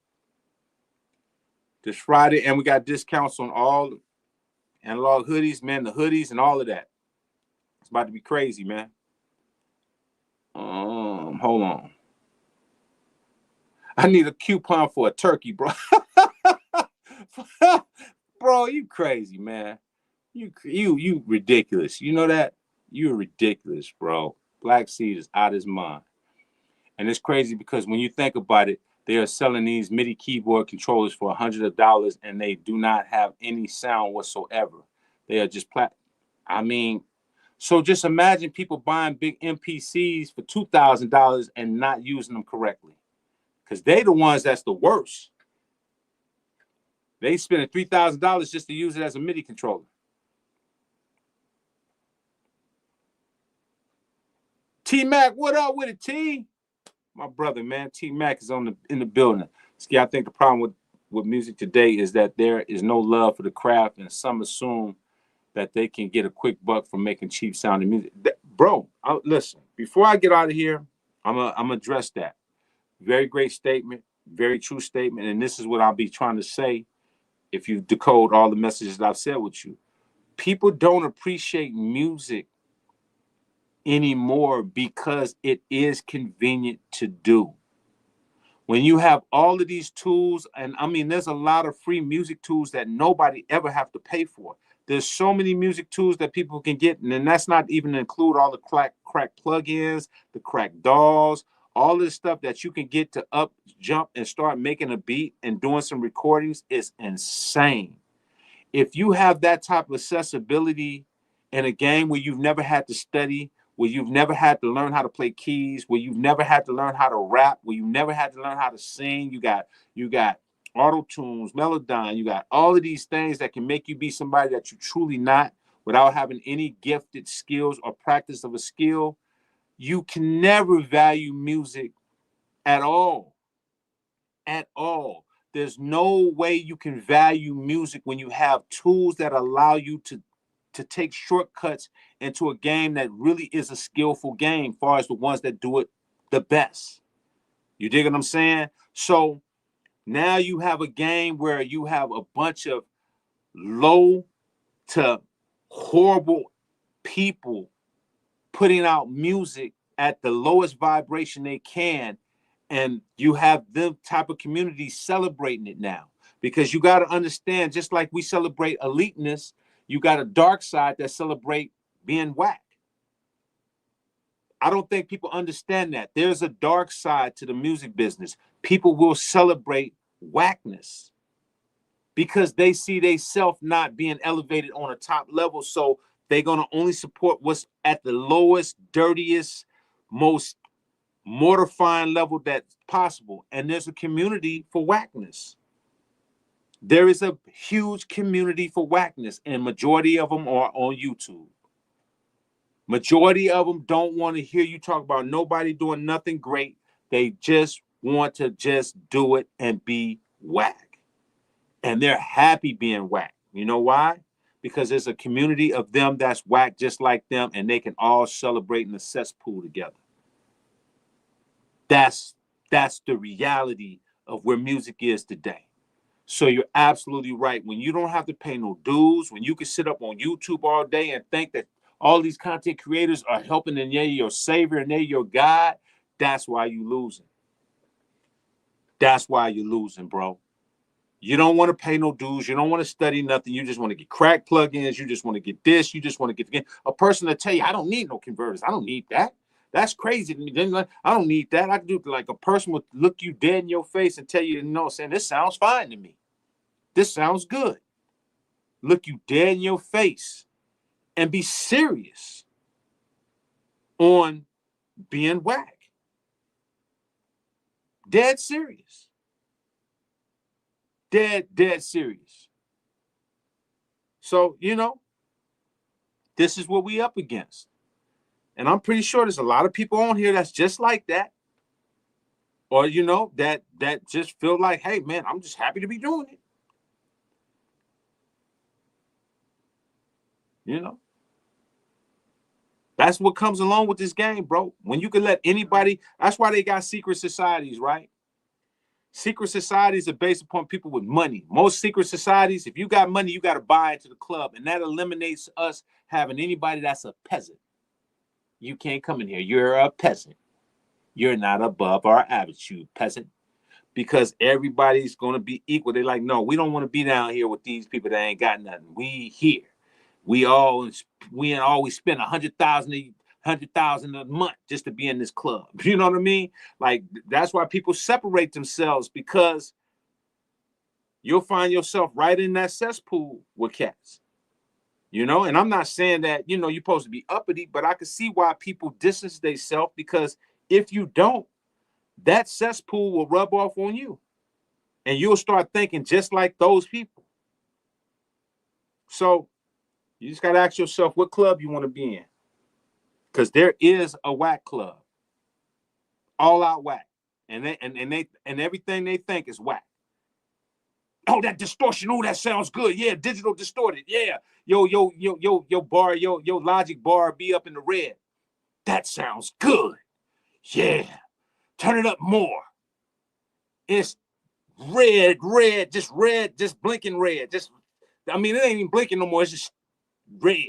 Speaker 1: This Friday. And we got discounts on all analog hoodies, man. The hoodies and all of that. It's about to be crazy, man. Hold on. I need a coupon for a turkey, bro. Bro, you crazy, man. You ridiculous. You know that? You're ridiculous, bro. Black Seed is out of his mind. And it's crazy because when you think about it, they are selling these MIDI keyboard controllers for $100 and they do not have any sound whatsoever. They are just so just imagine people buying big MPCs for $2,000 and not using them correctly. Because they the ones that's the worst. They spending $3,000 just to use it as a MIDI controller. T-Mac, what up with it, T? My brother, man. T-Mac is in the building. Ski, I think the problem with music today is that there is no love for the craft, and some assume that they can get a quick buck from making cheap sounding music. Bro, listen, before I get out of here, I'm gonna address that. Very great statement, very true statement, and this is what I'll be trying to say if you decode all the messages that I've said with you. People don't appreciate music anymore because it is convenient to do. When you have all of these tools, and I mean, there's a lot of free music tools that nobody ever have to pay for. There's so many music tools that people can get, and then that's not even include all the crack plugins, the crack dolls, all this stuff that you can get to up, jump, and start making a beat and doing some recordings is insane. If you have that type of accessibility in a game where you've never had to study, where you've never had to learn how to play keys, where you've never had to learn how to rap, where you never had to learn how to sing, you got auto tunes, Melodyne, you got all of these things that can make you be somebody that you truly not without having any gifted skills or practice of a skill. You can never value music at all. At all. There's no way you can value music when you have tools that allow you to take shortcuts into a game that really is a skillful game, as far as the ones that do it the best. You dig what I'm saying? So now you have a game where you have a bunch of low to horrible people putting out music at the lowest vibration they can, and you have them type of community celebrating it now. Because you got to understand, just like we celebrate eliteness, you got a dark side that celebrate being whack. I don't think people understand that. There's a dark side to the music business. People will celebrate whackness because they see they self not being elevated on a top level. So they're going to only support what's at the lowest, dirtiest, most mortifying level that's possible. And there's a community for whackness. There is a huge community for whackness, and majority of them are on YouTube. Majority of them don't want to hear you talk about nobody doing nothing great. They just want to just do it and be whack. And they're happy being whack. You know why? Because there's a community of them that's whack just like them, and they can all celebrate in the cesspool together. That's the reality of where music is today. So you're absolutely right. When you don't have to pay no dues, when you can sit up on YouTube all day and think that all these content creators are helping and they're your savior and they're your God, that's why you're losing. That's why you're losing, bro. You don't want to pay no dues. You don't want to study nothing. You just want to get crack plugins. You just want to get this. You just want to get again. A person to tell you, I don't need no converters. I don't need that. That's crazy to me. I don't need that. I can do like a person would look you dead in your face and tell you, no, saying this sounds fine to me. This sounds good. Look you dead in your face and be serious on being whack. Dead serious. Dead serious. So, this is what we up against. And I'm pretty sure there's a lot of people on here that's just like that. Or, that just feel like, hey, man, I'm just happy to be doing it. That's what comes along with this game, bro. When you can let anybody, that's why they got secret societies, right? Secret societies are based upon people with money. Most secret societies, if you got money, you got to buy into the club. And that eliminates us having anybody that's a peasant. You can't come in here. You're a peasant. You're not above our average, you peasant. Because everybody's going to be equal. They're like, no, we don't want to be down here with these people that ain't got nothing. We here. We always spend $100,000 a month just to be in this club. You know what I mean? Like, that's why people separate themselves, because you'll find yourself right in that cesspool with cats. You know, and I'm not saying that, you know, you're supposed to be uppity, but I can see why people distance themselves, because if you don't, that cesspool will rub off on you and you'll start thinking just like those people. So you just got to ask yourself what club you want to be in, because there is a Wack club, all out Wack, and everything they think is Wack. Oh, that distortion. Oh, that sounds good. Yeah, digital distorted. Yeah, your bar, your Logic bar be up in the red. That sounds good. Yeah, turn it up more. It's red, just blinking red. It ain't even blinking no more. It's just red.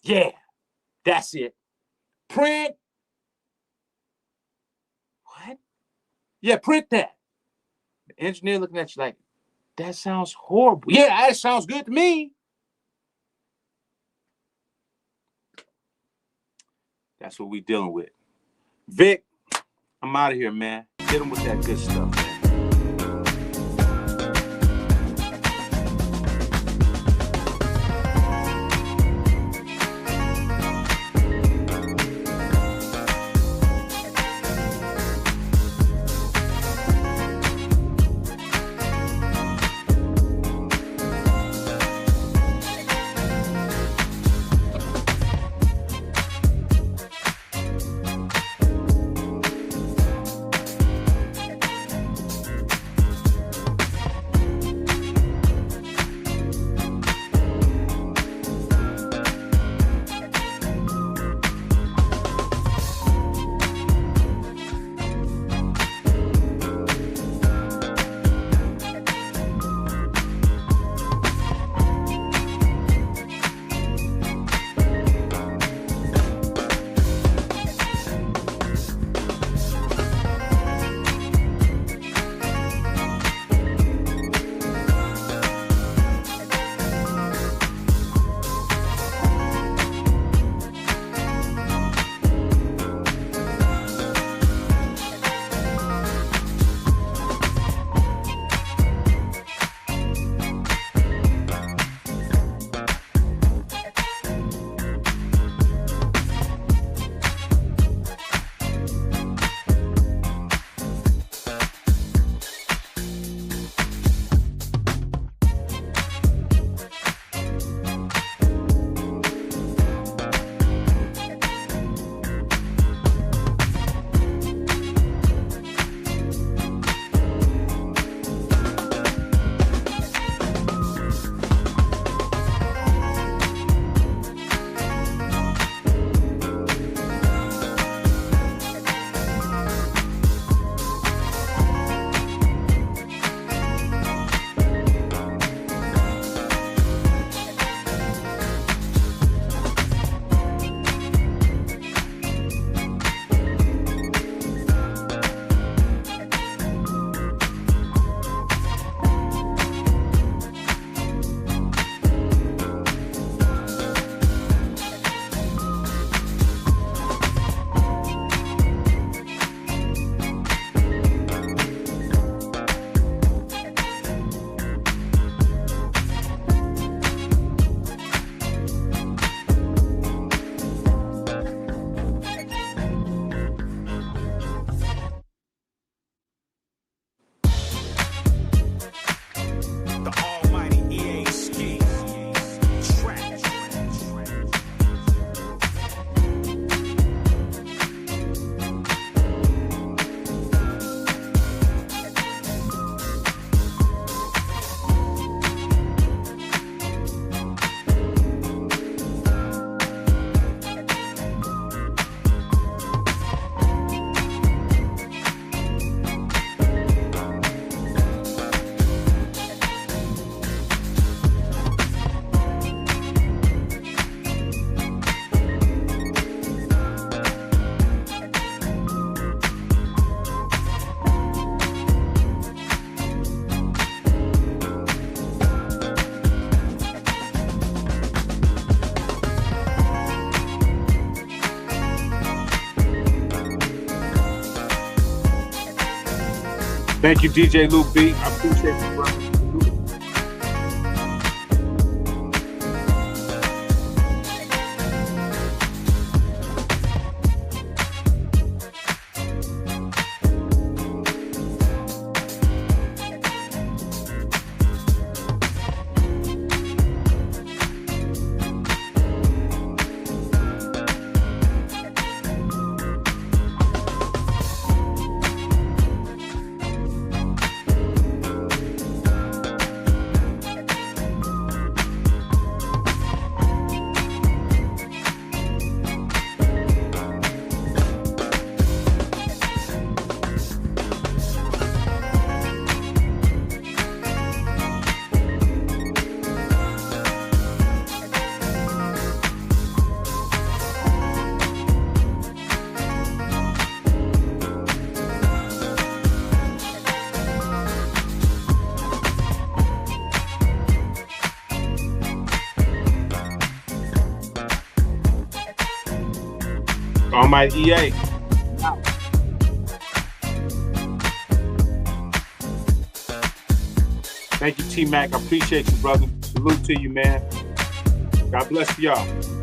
Speaker 1: Yeah, that's it. Print. What? Yeah, print that. The engineer looking at you like, that sounds horrible. Yeah, that sounds good to me. That's what we dealing with. Vic, I'm out of here, man. Get him with that good stuff, man. Thank you, DJ Lou B. I appreciate you, brother. On my EA. Thank you, T-Mac. I appreciate you, brother. Salute to you, man. God bless y'all.